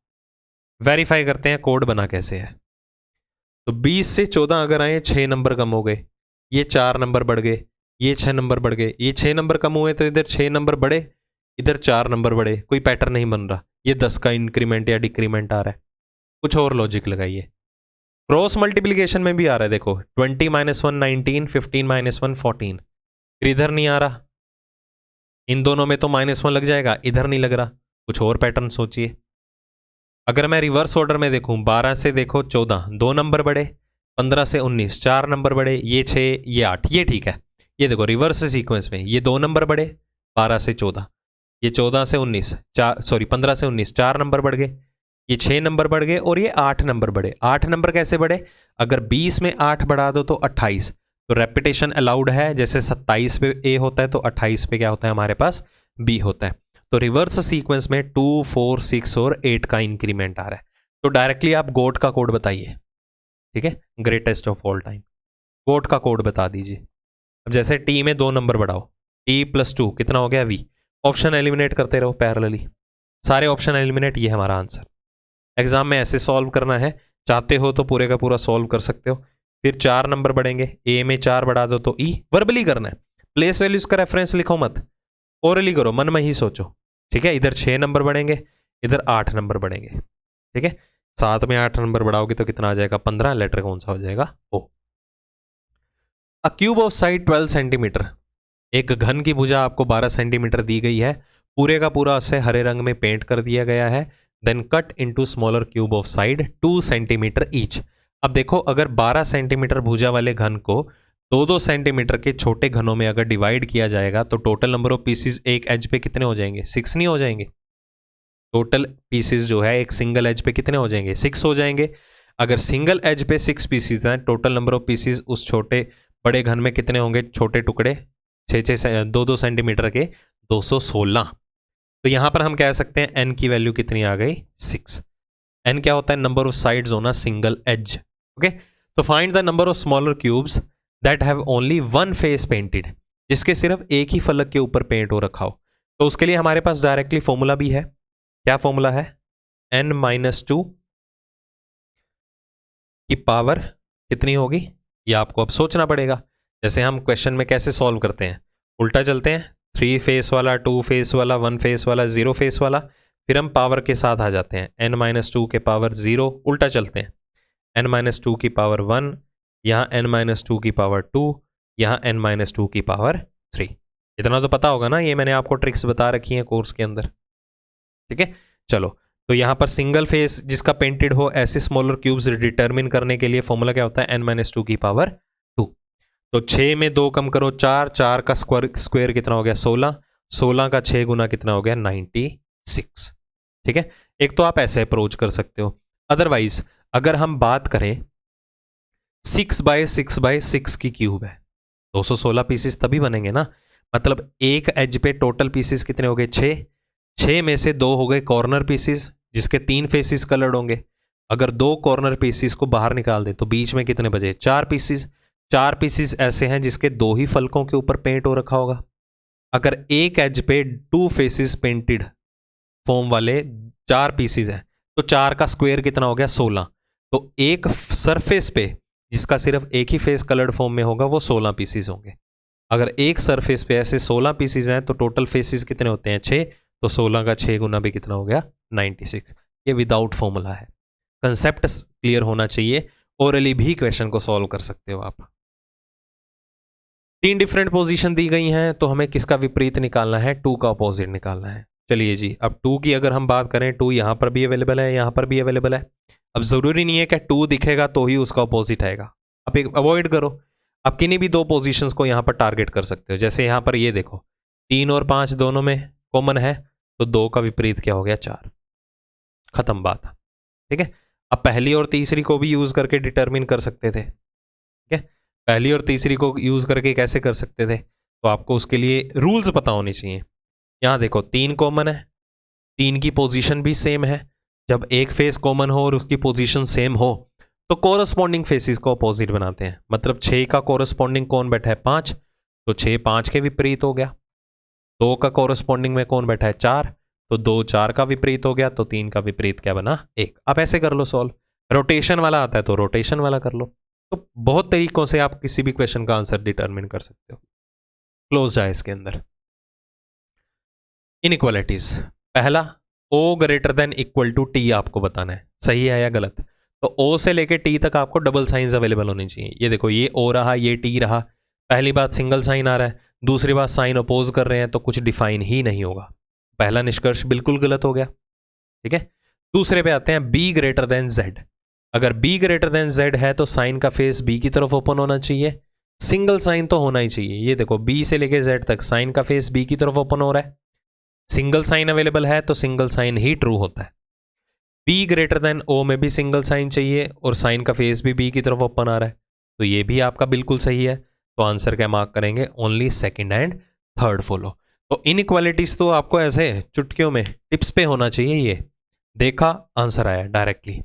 वेरीफाई करते हैं कोड बना कैसे है। तो 20 से 14 अगर आए 6 नंबर कम हो गए, ये 4 नंबर बढ़ गए, ये 6 नंबर बढ़ गए, ये 6 नंबर कम हुए तो इधर 6 नंबर बढ़े, इधर 4 नंबर बढ़े, कोई पैटर्न नहीं बन रहा, ये 10 का इंक्रीमेंट या डिक्रीमेंट आ रहा है। कुछ और लॉजिक लगाइए। क्रॉस मल्टीप्लीकेशन में भी आ रहा है, देखो 20 - 1 19, 15 - 1 14, फिर इधर नहीं आ रहा, इन दोनों में तो -1 लग जाएगा, इधर नहीं लग रहा, कुछ और पैटर्न सोचिए। अगर मैं रिवर्स ऑर्डर में देखूं, 12 से देखो 14 2 नंबर बढ़े, 15 से 19 4 नंबर बढ़े, ये 6 ये 8, ये ठीक है। ये देखो रिवर्स सीक्वेंस में ये 2 नंबर बढ़े 12 से 14, ये 14 से 19 15 से 19 4 नंबर बढ़ गए, ये 6 नंबर बढ़ गए और ये 8 नंबर बढ़े। 8 नंबर कैसे बढ़े, अगर 20 में 8 बढ़ा दो तो 28, तो रेपिटेशन अलाउड है, जैसे 27 पे ए होता है तो 28 पे क्या होता है हमारे पास, बी होता है। तो रिवर्स सीक्वेंस में 2 4 6 और 8 का इंक्रीमेंट आ रहा है। तो डायरेक्टली आप गोट का कोड बताइए, ठीक है, ग्रेटेस्ट ऑफ ऑल टाइम, गोट का कोड बता दीजिए। अब जैसे टी में 2 नंबर बढ़ाओ, टी + 2 कितना हो गया, वी। ऑप्शन एलिमिनेट करते रहो पैरेलली, सारे ऑप्शन एलिमिनेट, ये हमारा आंसर। एग्जाम में ऐसे सॉल्व करना है, चाहते हो तो पूरे का पूरा सॉल्व कर सकते हो। फिर 4 नंबर बढ़ेंगे, ए में 4 बढ़ा दो तो ई, वर्बली करना है, प्लेस वैल्यूज का रेफरेंस लिखो मत, ओरली करो, मन में ही सोचो, ठीक है। इधर 6 नंबर बढ़ेंगे, इधर 8 नंबर बढ़ेंगे, ठीक है। 7 में 8 नंबर बढ़ाओगे तो कितना आ जाएगा, 15, लेटर कौन सा हो जाएगा, O. A cube of side 12 centimetre, एक घन की भुजा आपको 12 सेंटीमीटर दी गई है, पूरे का पूरा उसे हरे रंग में पेंट कर दिया गया है। Then cut into smaller cube of side 2 centimetre each. अब देखो अगर 12 सेंटीमीटर भुजा वाले घन को 2-2 सेंटीमीटर के छोटे घनों में अगर डिवाइड किया जाएगा तो टोटल नंबर ऑफ पीसीज एक एज पे कितने हो जाएंगे, 6 नहीं हो जाएंगे। टोटल पीसीज जो है एक सिंगल एज पे कितने हो जाएंगे, 6 हो जाएंगे। अगर सिंगल एज पे 6 पीसीज हैं, टोटल नंबर ऑफ पीसीज उस छोटे बड़े घन में कितने होंगे, छोटे टुकड़े 2-2 सेंटीमीटर के 216। तो यहां पर हम कह सकते हैं एन की वैल्यू कितनी आ गई, 6। एन क्या होता है, नंबर ऑफ साइड्स होना सिंगल एज, ओके। तो find the number of smaller cubes that have only one face painted, जिसके सिर्फ एक ही फलक के ऊपर पेंट हो रखा हो। तो उसके लिए हमारे पास डायरेक्टली फॉर्मूला भी है, क्या फॉर्मूला है, n-2 की पावर कितनी होगी, ये आपको अब सोचना पड़ेगा। जैसे हम क्वेश्चन में कैसे सॉल्व करते हैं, उल्टा चलते हैं, 3 फेस वाला, 2 फेस वाला, 1 फेस वाला, 0 फेस वाला, फिर हम पावर के साथ आ जाते हैं, n-2 के पावर 0, उल्टा चलते हैं, n-2 की पावर 1, यहाँ n-2 की पावर 2, यहाँ n-2 की पावर 3। इतना तो पता होगा ना, ये मैंने आपको ट्रिक्स बता रखी हैं कोर्स के अंदर, ठीक है। चलो तो यहाँ पर सिंगल फेस जिसका पेंटेड हो ऐसे स्मॉलर क्यूब्स डिटरमिन करने के लिए फॉर्मूला क्या होता है, n-2 की पावर 2। तो 6 में 2 कम करो 4, 4 का स्क्वायर कितना हो गया 16, 16 का 6 गुना कितना हो गया 96, ठीक है। एक तो आप ऐसे अप्रोच कर सकते हो। अदरवाइज अगर हम बात करें 6/6/6 की क्यूब है, 216 पीसेस तभी बनेंगे ना, मतलब एक एज पे टोटल पीसेस कितने हो गए 6, 6 में से 2 हो गए कॉर्नर पीसेस जिसके 3 फेसेस कलर्ड होंगे। अगर 2 कॉर्नर पीसेस को बाहर निकाल दे तो बीच में कितने बचे, 4 पीसेस। 4 पीसेस ऐसे हैं जिसके 2 ही फलकों के ऊपर पेंट हो रखा होगा। अगर एक एज पे 2 फेसेस पेंटेड फॉर्म वाले 4 पीसेस हैं तो 4 का स्क्वायर कितना हो गया 16। तो एक सरफेस पे जिसका सिर्फ एक ही फेस कलर्ड फॉर्म में होगा वो 16 पीसेस होंगे। अगर एक सरफेस पे ऐसे 16 पीसेस हैं तो टोटल फेसेस कितने होते हैं 6, तो 16 का 6 गुना भी कितना हो गया 96। ये विदाउट फॉर्मूला है, कंसेप्ट क्लियर होना चाहिए ओरली भी क्वेश्चन को सॉल्व कर सकते हो आप। 3 डिफरेंट पोजीशन दी गई हैं, तो हमें किसका विपरीत निकालना है? 2 का अपोजिट निकालना है। चलिए जी, अब 2 की अगर हम बात करें, 2 यहां पर भी अवेलेबल है, यहां पर भी अवेलेबल है। अब जरूरी नहीं है कि 2 दिखेगा तो ही उसका अपोजिट आएगा, आप एक अवॉइड करो। आप किन्हीं भी 2 पोजीशंस को यहां पर टारगेट कर सकते हो। जैसे यहां पर ये देखो, 3 और 5 दोनों में कॉमन है, तो 2 का विपरीत क्या हो गया? 4। खत्म बात, ठीक है। अब पहली और तीसरी को भी यूज करके डिटरमिन कर सकते थे, ठीक है। पहली और तीसरी को यूज करके कैसे कर सकते थे? तो आपको उसके लिए रूल्स पता होने चाहिए। यहां देखो 3 कॉमन है, 3 की पोजीशन भी सेम है। जब एक फेस कॉमन हो और उसकी पोजीशन सेम हो तो कोरस्पॉन्डिंग फेसिस को अपोजिट बनाते हैं। मतलब 6 का कोरस्पॉन्डिंग कौन बैठा है? 5, तो 6 5 के विपरीत हो गया। 2 का कोरस्पॉन्डिंग में कौन बैठा है? 4, तो 2 4 का विपरीत हो गया। तो 3 का विपरीत क्या बना? 1। आप ऐसे कर लो सॉल्व। रोटेशन वाला आता है तो रोटेशन वाला कर लो। तो बहुत तरीकों से आप किसी भी क्वेश्चन का आंसर डिटरमिन कर सकते हो। क्लोज जाए इसके अंदर। इनइक्वालिटीज, पहला O greater than equal to T आपको बताना है, सही है या गलत। तो O से लेके T तक आपको डबल साइंस अवेलेबल होनी चाहिए। ये देखो, ये O रहा, ये T रहा। पहली बात सिंगल साइन आ रहा है, दूसरी बात साइन अपोज कर रहे हैं, तो कुछ डिफाइन ही नहीं होगा। पहला निष्कर्ष बिल्कुल गलत हो गया, ठीक है। दूसरे पे आते हैं, B ग्रेटर देन Z। अगर B ग्रेटर देन Z है तो साइन का फेस B की तरफ ओपन होना चाहिए, सिंगल साइन तो होना ही चाहिए। ये देखो, B से लेके Z तक साइन का फेस B की तरफ ओपन हो रहा है, सिंगल साइन अवेलेबल है तो सिंगल साइन ही ट्रू होता है। B ग्रेटर देन O में भी सिंगल साइन चाहिए और साइन का फेस भी B की तरफ ओपन आ रहा है, तो ये भी आपका बिल्कुल सही है। तो आंसर क्या मार्क करेंगे? Only second and third follow. तो इनइक्वालिटीज तो आपको ऐसे चुटकियों में टिप्स पे होना चाहिए। ये देखा, आंसर आया डायरेक्टली।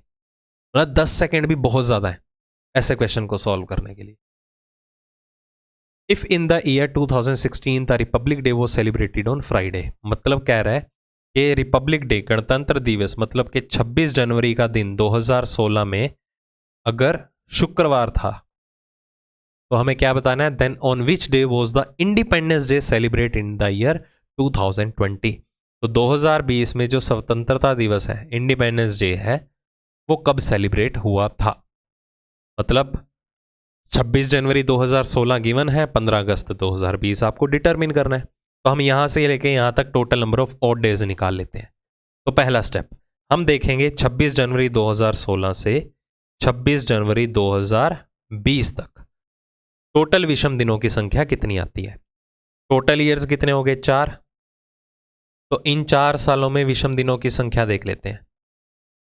मतलब 10 सेकंड भी बहुत ज्यादा है ऐसे क्वेश्चन को सॉल्व करने के लिए। If in the year 2016 the Republic day was celebrated on Friday. मतलब कह रहा है कि रिपब्लिक डे, गणतंत्र दिवस, मतलब कि 26 जनवरी का दिन 2016 में अगर शुक्रवार था, तो हमें क्या बताना है? Then on which day was the independence day celebrate in the year 2020। तो 2020 में जो स्वतंत्रता दिवस है, इंडिपेंडेंस डे है, वो कब सेलिब्रेट हुआ था? मतलब 26 जनवरी 2016 गिवन है, 15 अगस्त 2020 आपको डिटरमिन करना है। तो हम यहां से लेके यहां तक total number of odd days निकाल लेते हैं। तो पहला स्टेप हम देखेंगे 26 जनवरी 2016 से 26 जनवरी 2020 तक टोटल विषम दिनों की संख्या कितनी आती है। टोटल ईयर्स कितने हो गए? 4। तो इन 4 सालों में विषम दिनों की संख्या देख लेते हैं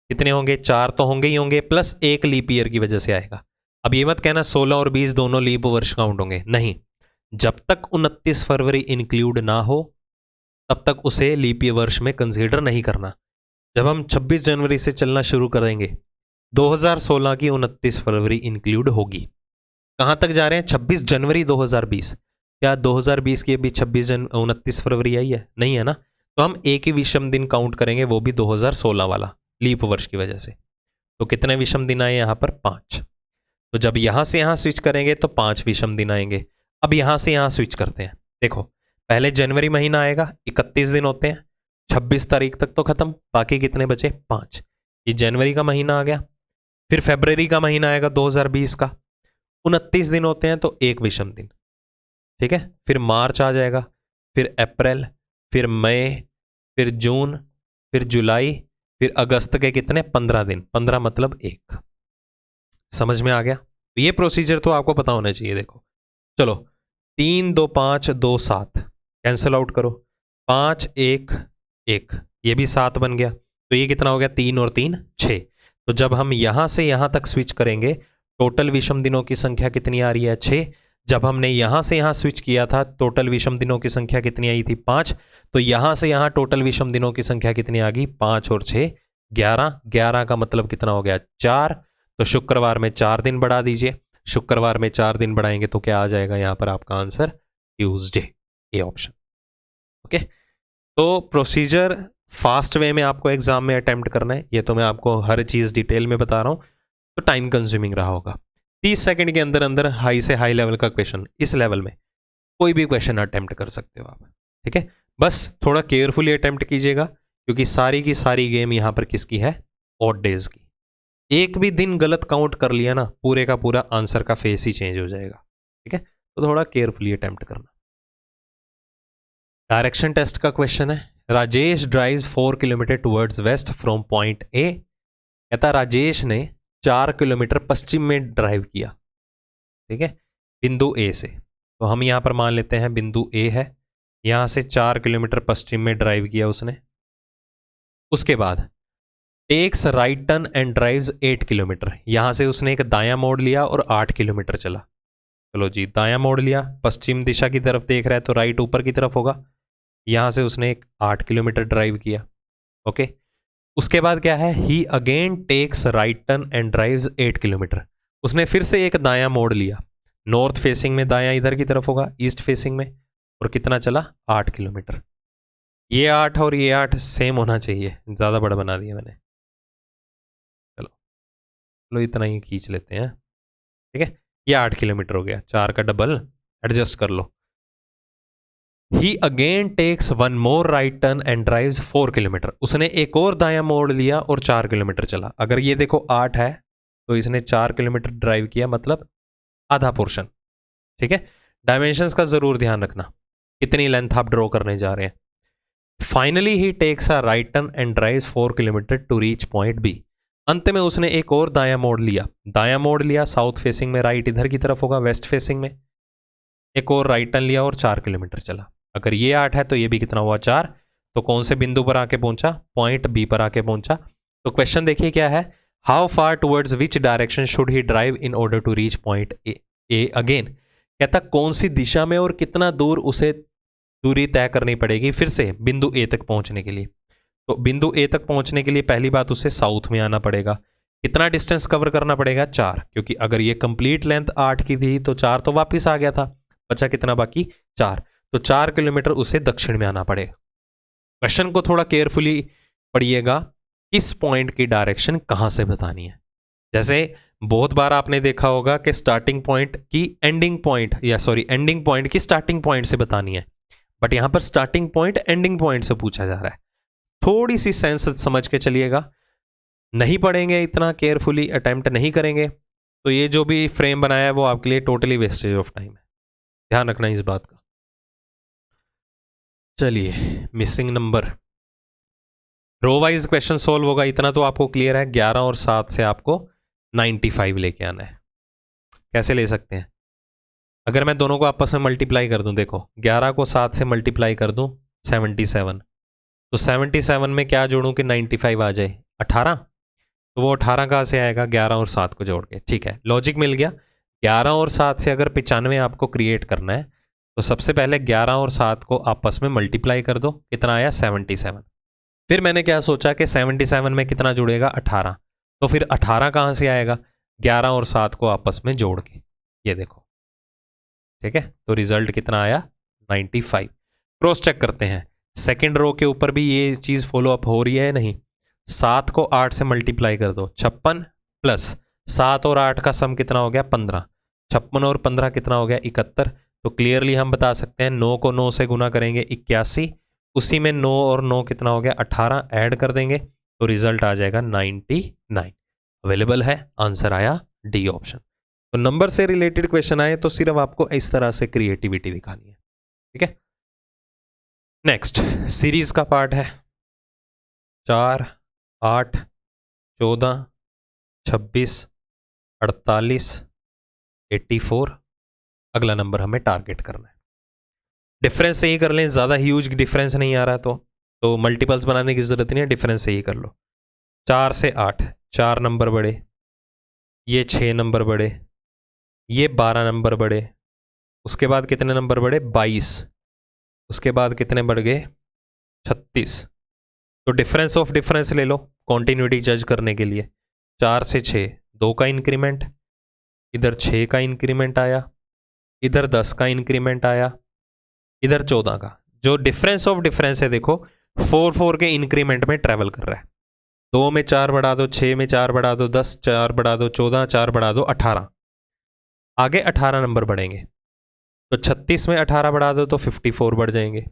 कितने होंगे। 4 तो होंगे ही होंगे, प्लस 1 लीप ईयर की वजह से आएगा। अब ये मत कहना 16 और 20 दोनों लीप वर्ष काउंट होंगे, नहीं। जब तक 29 फरवरी इंक्लूड ना हो तब तक उसे लीप ईयर वर्ष में कंसीडर नहीं करना। जब हम 26 जनवरी से चलना शुरू करेंगे, 2016 की 29 फरवरी इंक्लूड होगी। कहां तक जा रहे हैं? 26 जनवरी 2020। क्या 2020 की अभी 29 फरवरी आई है? नहीं है ना। तो हम एक ही विषम दिन काउंट करेंगे, वो भी 2016 वाला, लीप वर्ष की वजह से। तो कितने विषम दिन आए यहां पर? 5। तो जब यहां से यहां स्विच करेंगे तो 5 विषम दिन आएंगे। अब यहां से यहां स्विच करते हैं। देखो, पहले जनवरी महीना आएगा, 31 दिन होते हैं, 26 तारीख तक तो खत्म, बाकी कितने बचे? 5। ये जनवरी का महीना आ गया। फिर फरवरी का महीना आएगा 2020 का, 29 दिन होते हैं तो 1 विषम दिन, ठीक है। फिर मार्च आ जाएगा, फिर अप्रैल, फिर मई, फिर जून, फिर जुलाई, फिर अगस्त के कितने? 15 दिन। 15 मतलब 1। समझ में आ गया? तो ये प्रोसीजर तो आपको पता होना चाहिए। देखो, चलो 3 2 5 2 7 कैंसिल आउट करो, 5 1 1, ये भी 7 बन गया। तो ये कितना हो गया? 3 और 3 6। तो जब हम यहां से यहां तक स्विच करेंगे, टोटल विषम दिनों की संख्या कितनी आ रही है? 6। जब हमने यहां से यहां स्विच किया था, टोटल विषम दिनों की संख्या कितनी आई थी? 5। तो यहां से यहां टोटल विषम दिनों की संख्या कितनी आ गई? 5 और 6 11। 11 का मतलब कितना हो गया? 4। तो शुक्रवार में 4 दिन बढ़ा दीजिए। शुक्रवार में 4 दिन बढ़ाएंगे तो क्या आ जाएगा यहां पर आपका answer? Tuesday, A option. Okay, तो प्रोसीजर फास्ट वे में आपको एग्जाम में अटेम्प्ट करना है। ये तो मैं आपको हर चीज डिटेल में बता रहा हूं, तो टाइम कंज्यूमिंग रहा होगा। 30 सेकंड के अंदर अंदर हाई से हाई लेवल का क्वेश्चन, इस लेवल में कोई भी क्वेश्चन अटेम्प्ट कर सकते हो आप, ठीक है। बस थोड़ा केयरफुली अटेम्प्ट कीजिएगा, क्योंकि सारी की सारी गेम यहां पर किसकी है? ऑड डेज की। एक भी दिन गलत काउंट कर लिया ना, पूरे का पूरा आंसर का फेस ही चेंज हो जाएगा। ठीक है, तो थोड़ा केयरफुली अटेम्प्ट करना। डायरेक्शन टेस्ट का क्वेश्चन है। Rajesh drives 4 kilometre towards waste from point A. कहता राजेश ने 4 किलोमीटर पश्चिम में ड्राइव किया। ठीक है, बिंदु ए से। तो हम यहां पर मान लेते हैं बिंदु ए है, यहां से 4 किलोमीटर पश्चिम में ड्राइव किया उसने। उसके बाद takes right turn and drives 8 kilometre. यहां से उसने एक दायां मोड़ लिया और 8 किलोमीटर चला। चलो जी, दायां मोड़ लिया, पश्चिम दिशा की तरफ देख रहा है तो राइट ऊपर की तरफ होगा। यहां से उसने एक 8 किलोमीटर ड्राइव किया। ओके, उसके बाद क्या है, he again takes right turn and drives 8 kilometre. उसने फिर से एक दायां मोड़ लिया, नॉर्थ फेसिंग में दायां इधर की तरफ होगा, ईस्ट फेसिंग में, और कितना चला, 8 किलोमीटर। ये 8 और ये 8 सेम होना चाहिए, ज़्यादा बड़ा बना दिया मैंने। चलो चलो इतना ही खींच लेते हैं। ठीक है, ये 8 किलोमीटर हो गया, 4 का डबल एडजस्ट कर लो। He again takes one more right turn and drives 4 kilometre. उसने एक और दायां मोड़ लिया और 4 किलोमीटर चला। अगर ये देखो 8 है तो इसने 4 किलोमीटर ड्राइव किया, मतलब आधा पोर्शन। ठीक है, डायमेंशंस का जरूर ध्यान रखना, कितनी लेंथ आप ड्रॉ करने जा रहे हैं। Finally he takes a right turn and drives 4 kilometre to reach point B. अंत में उसने एक और दायां मोड़ लिया। दायां मोड़ लिया, साउथ फेसिंग में, राइट इधर की तरफ होगा, वेस्ट फेसिंग में। एक और राइट टर्न लिया और 4 किलोमीटर चला। अगर ये 8 है तो ये भी कितना हुआ, 4। तो कौन से बिंदु पर आके पहुंचा, पॉइंट बी पर आके पहुंचा। तो क्वेश्चन देखिए क्या है, how far towards which direction should he drive in order to reach point A again. कहता कौन सी दिशा में और कितना दूर उसे दूरी तय करनी पड़ेगी फिर से बिंदु ए तक पहुंचने के लिए। तो बिंदु ए तक पहुंचने के लिए पहली बात उसे साउथ में आना पड़ेगा। कितना डिस्टेंस कवर करना पड़ेगा, 4, क्योंकि अगर ये कंप्लीट लेंथ 8 की थी तो 4 तो वापस आ गया था, बचा कितना बाकी, 4। तो 4 किलोमीटर उसे दक्षिण में आना पड़ेगा। क्वेश्चन को थोड़ा केयरफुली पढ़िएगा, किस पॉइंट की डायरेक्शन कहां से बतानी है। जैसे बहुत बार आपने देखा होगा कि स्टार्टिंग पॉइंट की एंडिंग पॉइंट, या सॉरी एंडिंग पॉइंट की स्टार्टिंग पॉइंट से बतानी है, बट यहां पर स्टार्टिंग पॉइंट एंडिंग पॉइंट से पूछा जा रहा है। थोड़ी सी सेंस समझ के चलिएगा। नहीं पढ़ेंगे, इतना केयरफुली अटेम्प्ट नहीं करेंगे तो ये जो भी फ्रेम बनाया है वो आपके लिए टोटली वेस्टेज ऑफ टाइम है। ध्यान रखना इस बात का। चलिए, missing number, row wise question solve होगा, इतना तो आपको क्लियर है। 11 और 7 से आपको 95 लेके आना है। कैसे ले सकते हैं, अगर मैं दोनों को आपस में मल्टीप्लाई कर दूं, देखो 11 को 7 से मल्टीप्लाई कर दूं 77, तो 77 में क्या जोड़ूं कि 95 आ जाए, 18। तो वो 18 कहाँ से आएगा, 11 और 7 को जोड़ के। ठीक है, लॉजिक मिल गया। 11 और 7 से अगर 95 आपको क्रिएट करना है तो सबसे पहले 11 और 7 को आपस में मल्टीप्लाई कर दो, कितना आया, 77। फिर मैंने क्या सोचा कि 77 में कितना जुड़ेगा, 18। तो फिर 18 कहाँ से आएगा, 11 और 7 को आपस में जोड़ के, ये देखो। ठीक है, तो रिजल्ट कितना आया, 95। क्रॉस चेक करते हैं, सेकेंड रो के ऊपर भी ये चीज़ फॉलो अप हो रही है नहीं। 7 को 8 से मल्टीप्लाई कर दो, 56 प्लस 7 और 8 का सम कितना हो गया, 15। 56 और 15 कितना हो गया, 71। तो क्लियरली हम बता सकते हैं 9 को 9 से गुना करेंगे 81, उसी में 9 और 9 कितना हो गया, 18, ऐड कर देंगे तो रिजल्ट आ जाएगा 99। अवेलेबल है, आंसर आया डी ऑप्शन। तो नंबर से रिलेटेड क्वेश्चन आए तो सिर्फ आपको इस तरह से क्रिएटिविटी दिखानी है। ठीक है, नेक्स्ट सीरीज का पार्ट है। 4, 8, 14, 26, 48, 84। अगला नंबर हमें टारगेट करना है। डिफरेंस से ही कर लें, ज़्यादा ह्यूज डिफरेंस नहीं आ रहा तो मल्टीपल्स बनाने की ज़रूरत नहीं है, डिफरेंस से ही कर लो। 4 से 8, 4 नंबर बढ़े, ये 6 नंबर बढ़े, ये 12 नंबर बढ़े, उसके बाद कितने नंबर बढ़े, 22, उसके बाद कितने बढ़ गए, 36। तो डिफरेंस ऑफ डिफरेंस ले लो कॉन्टिन्यूटी जज करने के लिए। 4 से 6, 2 का इंक्रीमेंट, इधर 6 का इंक्रीमेंट आया, इधर 10 का इंक्रीमेंट आया, इधर 14 का। जो डिफरेंस ऑफ डिफरेंस है देखो 4 के इंक्रीमेंट में ट्रेवल कर रहा है। 2 में 4 बढ़ा दो, 6 में 4 बढ़ा दो, 10 4 बढ़ा दो, 14 4 बढ़ा दो, 18। आगे 18 नंबर बढ़ेंगे तो 36 में 18 बढ़ा दो तो 54 बढ़ जाएंगे।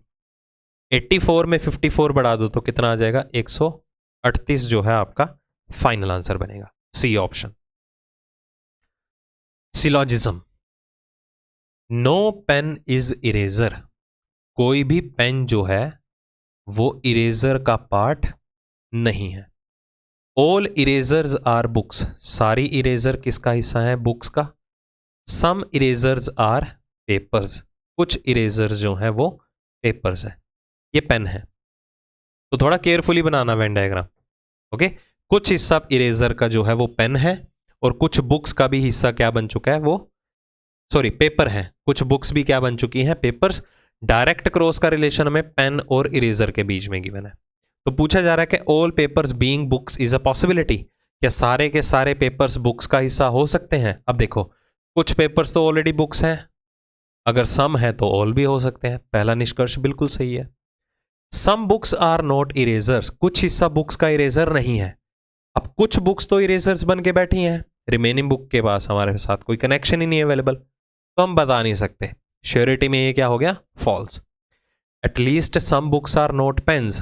84 में 54 बढ़ा दो तो कितना आ जाएगा, 138 जो है आपका फाइनल आंसर बनेगा। C option. Syllogism. No pen is eraser. कोई भी पेन जो है वो इरेजर का पार्ट नहीं है। All erasers are books. सारी इरेजर किसका हिस्सा है? बुक्स का। Some erasers are papers. कुछ इरेजर्स जो है वो पेपर्स है। ये पेन है, तो थोड़ा केयरफुली बनाना वेन डायग्राम। ओके, कुछ हिस्सा इरेजर का जो है वो पेन है, और कुछ बुक्स का भी हिस्सा क्या बन चुका है? वो सॉरी पेपर है। कुछ बुक्स भी क्या बन चुकी हैं? पेपर्स। डायरेक्ट क्रॉस का रिलेशन हमें पेन और इरेजर के बीच में गिवन है। तो पूछा जा रहा है कि all papers being books is a possibility. क्या सारे के सारे पेपर्स बुक्स का हिस्सा हो सकते हैं? अब देखो, कुछ पेपर्स तो ऑलरेडी बुक्स हैं, अगर सम है तो ऑल भी हो सकते हैं। पहला निष्कर्ष बिल्कुल सही है। Some books are not erasers. कुछ हिस्सा बुक्स का इरेजर नहीं है। अब कुछ बुक्स तो इरेजर्स बन के बैठी हैं, रिमेनिंग बुक के पास हमारे साथ कोई कनेक्शन ही नहीं अवेलेबल, तो हम बता नहीं सकते। श्योरिटी में ये क्या हो गया? False. At least some books are not pens.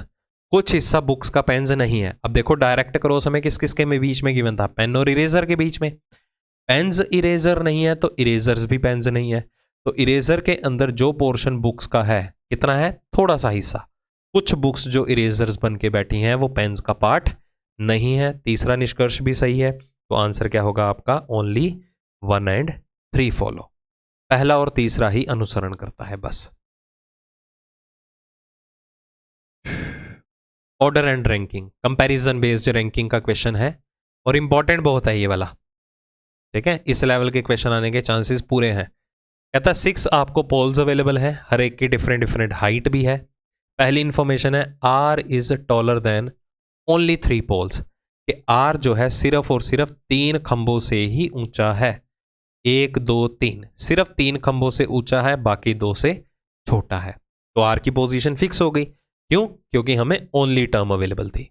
कुछ हिस्सा बुक्स का पेन्स नहीं है। अब देखो, डायरेक्ट क्रॉस हमें किस किस के बीच में गिवन था? पेन और इरेजर के बीच में। पेन्स इरेजर नहीं है तो इरेजर्स भी पेन्स नहीं है। तो इरेजर के अंदर जो पोर्शन बुक्स का है कितना है? थोड़ा सा हिस्सा। कुछ बुक्स जो इरेजर्स बन के बैठी हैं वो पेन्स का पार्ट नहीं है। तीसरा निष्कर्ष भी सही है। तो आंसर क्या होगा आपका? Only 1 and 3 follow. पहला और तीसरा ही अनुसरण करता है बस। Order and ranking, comparison based ranking का क्वेश्चन है, और इंपॉर्टेंट बहुत है ये वाला। ठीक है, इस लेवल के क्वेश्चन आने के चांसेस पूरे हैं। कहता है 6 आपको पोल्स अवेलेबल हैं, हर एक की डिफरेंट डिफरेंट हाइट भी है। पहली इंफॉर्मेशन है R is taller than only 3 poles, कि आर जो है सिर्फ और सिर्फ 3 खंभों से ही ऊंचा है। 1 2 3, सिर्फ 3 खंभों से ऊंचा है, बाकी 2 से छोटा है। तो आर की पोजीशन फिक्स हो गई। क्यों? क्योंकि हमें ओनली टर्म अवेलेबल थी।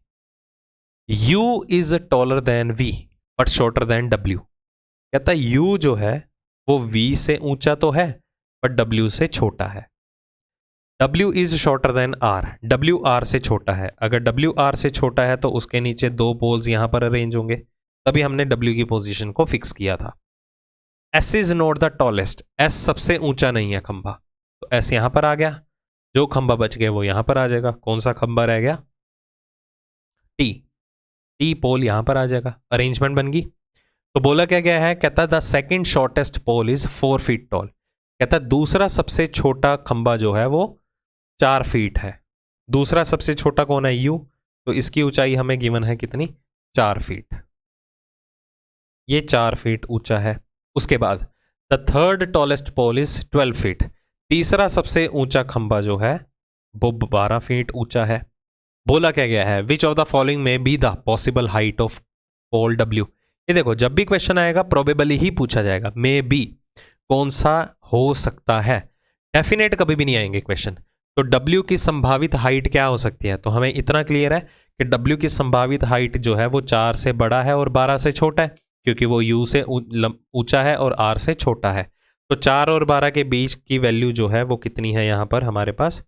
U is taller then V but shorter than W। कहता है U जो है वो V से ऊंचा तो है बट W से छोटा है। W is shorter than R। W R से छोटा है। अगर W R से छोटा है तो उसके नीचे 2 पोल्स यहां पर अरेंज होंगे, तभी हमने W की पोजीशन को फिक्स किया था। S is not the tallest. S सबसे ऊंचा नहीं है खंभा, तो S यहां पर आ गया। जो खंभा बच गया वो यहां पर आ जाएगा। कौन सा खंभा रह गया? टी पोल यहां पर आ जाएगा। अरेंजमेंट बन गई। तो बोला क्या गया है? कहता the second shortest pole is 4 feet tall. कहता दूसरा सबसे छोटा खंभा जो है वो 4 फीट है। दूसरा सबसे छोटा कौन है? यू। तो इसकी ऊंचाई हमें गिवन है कितनी? 4 फीट। ये 4 फीट ऊंचा है। उसके बाद the third tallest pole is 12 feet. तीसरा सबसे ऊंचा खंभा जो है वो 12 फीट ऊंचा है। बोला क्या गया है? Which of the following may be the possible height of pole W. ये देखो, जब भी क्वेश्चन आएगा प्रोबेबली ही पूछा जाएगा। मे बी कौन सा हो सकता है, डेफिनेट कभी भी नहीं आएंगे क्वेश्चन। तो डब्ल्यू की संभावित हाइट क्या हो सकती है? तो हमें इतना क्लियर है कि डब्ल्यू की संभावित हाइट जो है वो 4 से बड़ा है और 12 से छोटा है, क्योंकि वो यू से ऊंचा है और आर से छोटा है। तो 4 और 12 के बीच की वैल्यू जो है वो कितनी है यहां पर हमारे पास?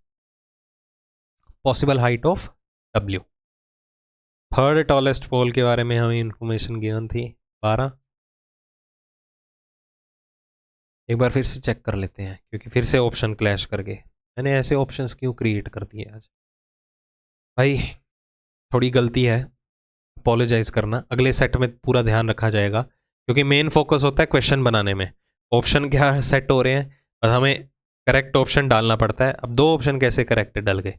Possible height of W. Third tallest pole के बारे में हमें इंफॉर्मेशन गिवन थी 12। एक बार फिर से चेक कर लेते हैं, क्योंकि फिर से ऑप्शन क्लैश कर गए। मैंने ऐसे ऑप्शंस क्यों क्रिएट कर दिए आज भाई? थोड़ी गलती है, अपोलोजाइज करना। अगले सेट में पूरा ध्यान रखा जाएगा, क्योंकि मेन फोकस होता है क्वेश्चन बनाने में। ऑप्शन क्या सेट हो रहे हैं, बस हमें करेक्ट ऑप्शन डालना पड़ता है। अब 2 ऑप्शन कैसे करेक्ट डल गए?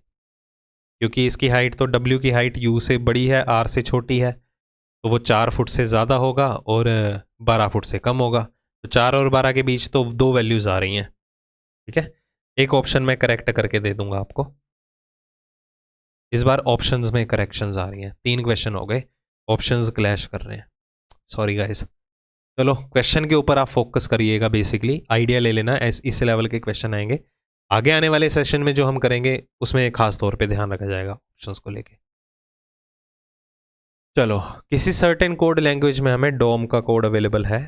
क्योंकि इसकी हाइट तो डब्ल्यू की हाइट यू से बड़ी है, आर से छोटी है, तो वो 4 फुट से ज़्यादा होगा और 12 फुट से कम होगा। तो 4 और 12 के बीच तो 2 वैल्यूज़ आ रही हैं। ठीक है, एक ऑप्शन मैं करेक्ट करके दे दूंगा आपको। इस बार ऑप्शंस में करेक्शंस आ रही हैं। 3 क्वेश्चन हो गए, ऑप्शंस क्लैश कर रहे हैं। Sorry guys. चलो, क्वेश्चन के ऊपर आप फोकस करिएगा। बेसिकली आइडिया ले लेना, इस लेवल के क्वेश्चन आएंगे। आगे आने वाले सेशन में जो हम करेंगे उसमें खास तौर पे ध्यान रखा जाएगा ऑप्शंस को लेके। चलो, किसी सर्टेन कोड लैंग्वेज में हमें डोम का कोड अवेलेबल है,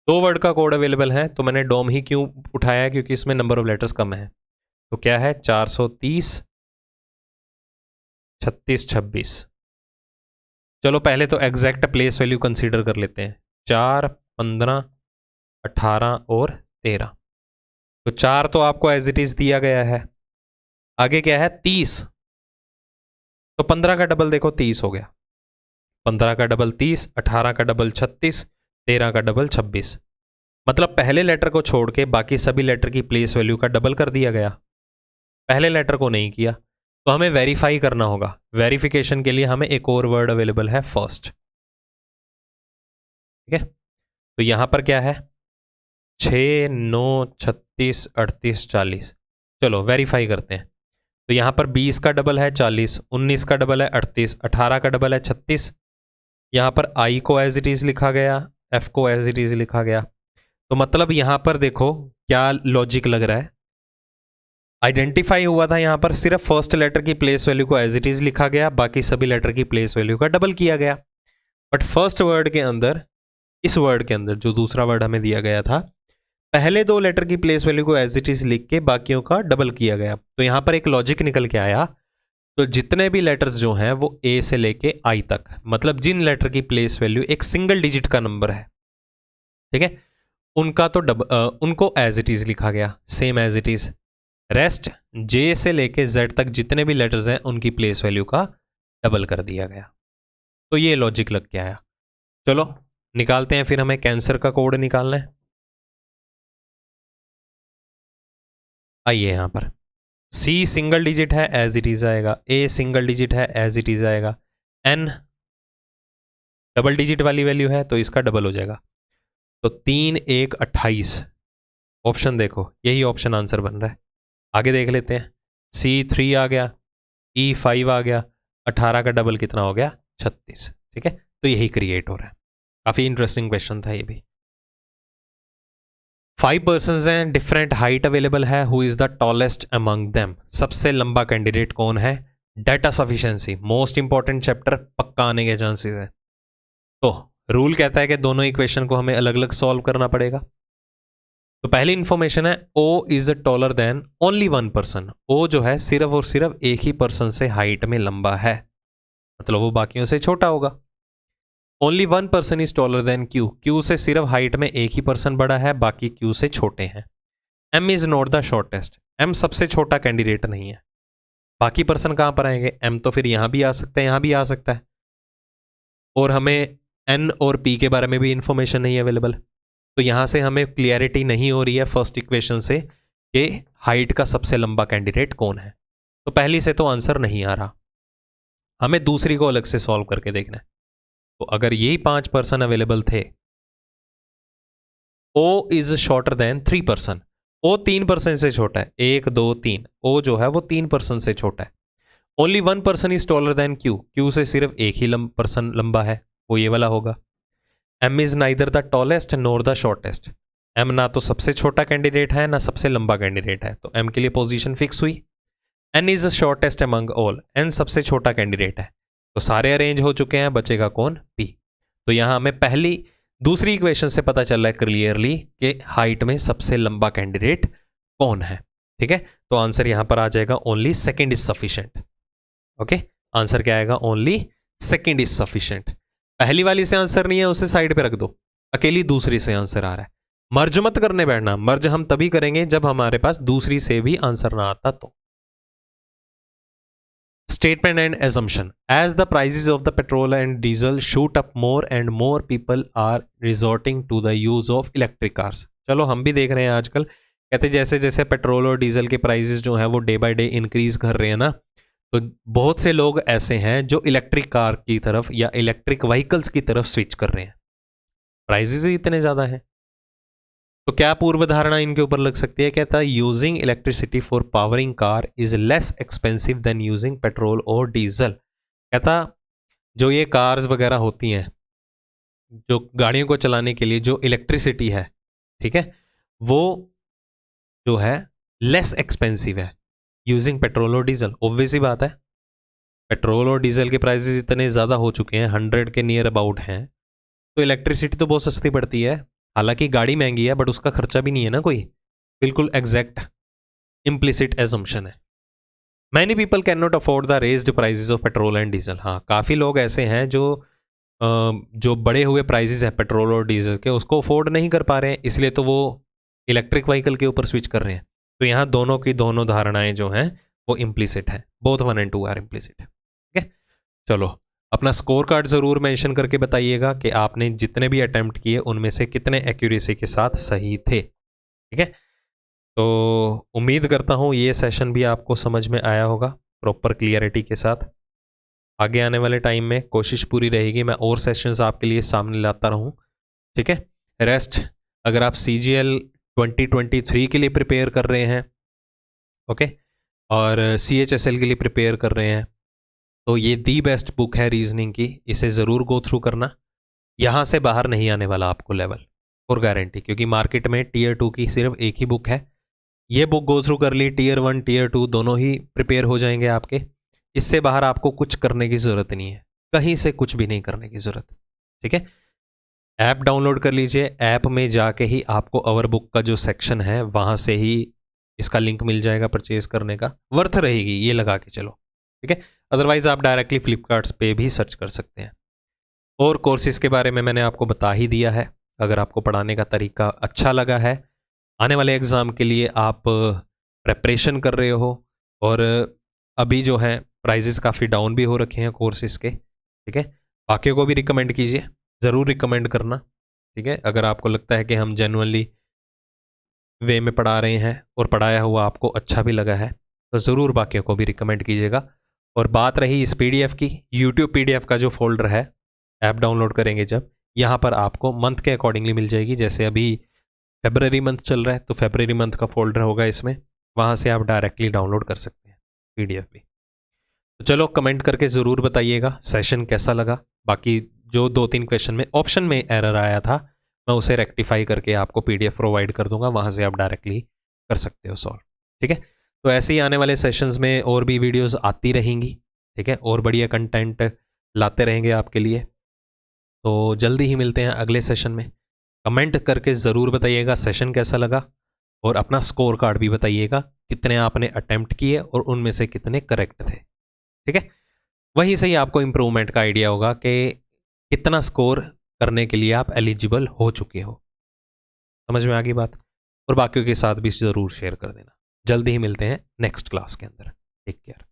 2 वर्ड का कोड अवेलेबल है। तो मैंने डोम ही क्यों उठाया है? क्योंकि इसमें नंबर ऑफ लेटर्स कम है। तो क्या है? 430 36 26। चलो पहले तो एग्जैक्ट प्लेस वैल्यू कंसीडर कर लेते हैं। 4, 15, 18 और 13। तो 4 तो आपको एज इट इज दिया गया है। आगे क्या है 30, तो 15 का डबल देखो 30 हो गया। 15 का डबल 30, 18 का डबल 36, 13 का डबल 26। मतलब पहले लेटर को छोड़ के बाकी सभी लेटर की प्लेस वैल्यू का डबल कर दिया गया, पहले लेटर को नहीं किया। तो हमें वेरीफाई करना होगा। वेरिफिकेशन के लिए हमें एक और वर्ड अवेलेबल है फर्स्ट। ठीक है, तो यहां पर क्या है 6, 9, 36, 38, 40। चलो वेरीफाई करते हैं। तो यहां पर 20 का डबल है 40, 19 का डबल है 38, 18 का डबल है 36। यहां पर आई को एज इट इज लिखा गया, एफ को एज इट इज लिखा गया। तो मतलब यहां पर देखो क्या लॉजिक लग रहा है। आइडेंटिफाई हुआ था यहां पर, सिर्फ फर्स्ट लेटर की प्लेस वैल्यू को एज इट इज लिखा गया, बाकी सभी लेटर की प्लेस वैल्यू का डबल किया गया। बट फर्स्ट वर्ड के अंदर, इस वर्ड के अंदर जो दूसरा वर्ड हमें दिया गया था, पहले 2 लेटर की प्लेस वैल्यू को एज इट इज लिख के बाकियों का डबल किया गया। तो यहां पर एक लॉजिक निकल के आया। तो जितने भी लेटर्स जो हैं वो ए से लेके आई तक, मतलब जिन लेटर की प्लेस वैल्यू एक सिंगल डिजिट का नंबर है, ठीक है, उनका तो उनको एज इट इज लिखा गया, same as it is. Rest J से लेके जेड तक जितने भी लेटर्स हैं उनकी प्लेस वैल्यू का डबल कर दिया गया। तो ये लॉजिक लग के आया। चलो निकालते हैं, फिर हमें कैंसर का कोड निकालना है। आइए यहां पर सी सिंगल डिजिट है एज इट इज आएगा, ए सिंगल डिजिट है एज इट इज आएगा, एन डबल डिजिट वाली वैल्यू है तो इसका डबल हो जाएगा। तो 3, 1, 28 ऑप्शन देखो, यही ऑप्शन आंसर बन रहा है। आगे देख लेते हैं। C3 आ गया, E5 आ गया, 18 का डबल कितना हो गया 36। ठीक है, तो यही क्रिएट हो रहा है। काफी इंटरेस्टिंग क्वेश्चन था ये भी। 5 पर्सन्स हैं, डिफरेंट हाइट अवेलेबल है, who is the tallest among them. सबसे लंबा कैंडिडेट कौन है। Data sufficiency most important chapter, पक्का आने के चांसेस है। तो रूल कहता है कि दोनों इक्वेशन को हमें अलग अलग सॉल्व करना पड़ेगा। तो पहली इंफॉर्मेशन है O is taller than only 1 person. O जो है सिर्फ और सिर्फ एक ही पर्सन से हाइट में लंबा है, मतलब वो बाकियों से छोटा होगा। Only 1 person is taller then Q। Q से सिर्फ हाइट में एक ही पर्सन बड़ा है, बाकी Q से छोटे हैं। M is not the shortest. M सबसे छोटा कैंडिडेट नहीं है। बाकी पर्सन कहां पर आएंगे, M तो फिर यहां भी आ सकता है, यहां भी आ सकता है। और हमें N और P के बारे में भी इंफॉर्मेशन नहीं अवेलेबल। तो यहां से हमें क्लियरिटी नहीं हो रही है फर्स्ट इक्वेशन से कि हाइट का सबसे लंबा कैंडिडेट कौन है। तो पहली से तो आंसर नहीं आ रहा, हमें दूसरी को अलग से सॉल्व करके देखना है। तो अगर यही 5 पर्सन अवेलेबल थे, O is shorter than 3 person. O 3 person से छोटा है, 1, 2, 3। O जो है वो 3 पर्सन से छोटा है। Only 1 person is taller then Q। Q से सिर्फ एक ही पर्सन लंबा है, वो ये वाला होगा। M is neither the tallest NOR the shortest. M ना तो सबसे छोटा कैंडिडेट है ना सबसे लंबा कैंडिडेट है, तो M के लिए पोजीशन फिक्स हुई। N is shortest among all. N सबसे छोटा कैंडिडेट है, तो सारे अरेंज हो चुके हैं, बचेगा कौन P। तो यहां हमें दूसरी इक्वेशन से पता चल रहा है क्लियरली कि हाइट में सबसे लंबा कैंडिडेट कौन है। ठीक है, तो आंसर यहां पर आ जाएगा only second is sufficient. Okay, answer क्या आएगा, ओनली सेकेंड इज सफिशिएंट। पहली वाली से आंसर नहीं है, उसे साइड पे रख दो, अकेली दूसरी से आंसर आ रहा है। मर्ज मत करने बैठना, मर्ज हम तभी करेंगे जब हमारे पास दूसरी से भी आंसर ना आता तो। Statement and assumption. As the prices of the petrol and diesel shoot up, more and more people are resorting to the use of electric cars. चलो हम भी देख रहे हैं आजकल, कहते जैसे जैसे पेट्रोल और डीजल के प्राइसेस जो हैं वो डे बाय डे इंक्रीज कर रहे हैं ना, तो बहुत से लोग ऐसे हैं जो इलेक्ट्रिक कार की तरफ या इलेक्ट्रिक व्हीकल्स की तरफ स्विच कर रहे हैं। प्राइसेस ही इतने ज़्यादा हैं। तो क्या पूर्व धारणा इनके ऊपर लग सकती है, कहता है using electricity for powering car is less expensive than using petrol और डीजल। कहता जो ये कार्स वगैरह होती हैं, जो गाड़ियों को चलाने के लिए जो इलेक्ट्रिसिटी है, ठीक है, वो जो है लेस एक्सपेंसिव है यूजिंग पेट्रोल और डीजल। ऑब्वियस ही बात है, पेट्रोल और डीजल के प्राइसेस इतने ज़्यादा हो चुके हैं, 100 के नियर अबाउट हैं, तो इलेक्ट्रिसिटी तो बहुत सस्ती पड़ती है। हालांकि गाड़ी महंगी है बट उसका खर्चा भी नहीं है ना कोई, बिल्कुल एग्जैक्ट इम्प्लिसिट एजम्पशन है। Many people can not afford the raised prices of petrol and diesel. हाँ, काफ़ी लोग ऐसे हैं जो जो बड़े हुए प्राइजेस हैं पेट्रोल और डीजल के उसको अफोर्ड नहीं कर पा रहे हैं, इसलिए तो वो इलेक्ट्रिक व्हीकल के ऊपर स्विच कर रहे हैं। तो यहाँ दोनों की दोनों धारणाएं जो हैं वो इम्प्लिसिट है, बोथ 1 और 2 आर इम्प्लिसिट। ठीक है, चलो अपना स्कोर कार्ड ज़रूर मेंशन करके बताइएगा कि आपने जितने भी अटेम्प्ट किए उनमें से कितने एक्यूरेसी के साथ सही थे। ठीक है, तो उम्मीद करता हूँ ये सेशन भी आपको समझ में आया होगा प्रॉपर क्लियरिटी के साथ। आगे आने वाले टाइम में कोशिश पूरी रहेगी मैं और सेशंस आपके लिए सामने लाता रहूँ। ठीक है, रेस्ट अगर आप CGL 2023 के लिए प्रिपेयर कर रहे हैं, ओके, और CHSL के लिए प्रिपेयर कर रहे हैं, तो ये दी बेस्ट बुक है रीजनिंग की, इसे ज़रूर गो थ्रू करना। यहाँ से बाहर नहीं आने वाला आपको लेवल और गारंटी, क्योंकि मार्केट में Tier 2 की सिर्फ एक ही बुक है। ये बुक गो थ्रू कर ली, Tier 1 Tier 2 दोनों ही प्रिपेयर हो जाएंगे आपके। इससे बाहर आपको कुछ करने की ज़रूरत नहीं है, कहीं से कुछ भी नहीं करने की ज़रूरत। ठीक है, ऐप डाउनलोड कर लीजिए, ऐप में जाके ही आपको अवर बुक का जो सेक्शन है वहाँ से ही इसका लिंक मिल जाएगा परचेज करने का, वर्थ रहेगी ये लगा के चलो। ठीक है, अदरवाइज़ आप डायरेक्टली फ्लिपकार्ट्स पे भी सर्च कर सकते हैं। और कोर्सेज के बारे में मैंने आपको बता ही दिया है। अगर आपको पढ़ाने का तरीका अच्छा लगा है, आने वाले एग्ज़ाम के लिए आप प्रेपरेशन कर रहे हो, और अभी जो है प्राइजेस काफ़ी डाउन भी हो रखे हैं कोर्सेज के। ठीक है, बाकियों को भी रिकमेंड कीजिए, ज़रूर रिकमेंड करना। ठीक है, अगर आपको लगता है कि हम जेन्युइनली वे में पढ़ा रहे हैं और पढ़ाया हुआ आपको अच्छा भी लगा है, तो ज़रूर बाकियों को भी रिकमेंड कीजिएगा। और बात रही इस PDF की, YouTube PDF का जो फोल्डर है, ऐप डाउनलोड करेंगे जब, यहाँ पर आपको मंथ के अकॉर्डिंगली मिल जाएगी। जैसे अभी फेबररी मंथ चल रहा है तो फेबररी मंथ का फोल्डर होगा इसमें, वहाँ से आप डायरेक्टली डाउनलोड कर सकते हैं PDF भी। तो चलो कमेंट करके ज़रूर बताइएगा सेशन कैसा लगा। बाकी जो 2-3 क्वेश्चन में ऑप्शन में एरर आया था, मैं उसे रेक्टिफाई करके आपको PDF प्रोवाइड कर दूंगा, वहाँ से आप डायरेक्टली कर सकते हो सॉल्व। ठीक है, तो ऐसे ही आने वाले सेशंस में और भी वीडियोस आती रहेंगी। ठीक है, और बढ़िया कंटेंट लाते रहेंगे आपके लिए। तो जल्दी ही मिलते हैं अगले सेशन में। कमेंट करके ज़रूर बताइएगा सेशन कैसा लगा, और अपना स्कोर कार्ड भी बताइएगा कितने आपने अटेम्प्ट किए और उनमें से कितने करेक्ट थे। ठीक है, वहीं से ही आपको इम्प्रूवमेंट का आइडिया होगा कि कितना स्कोर करने के लिए आप एलिजिबल हो चुके हो। समझ में आ गई बात? और बाकियों के साथ भी ज़रूर शेयर कर देना। जल्दी ही मिलते हैं नेक्स्ट क्लास के अंदर। Take care.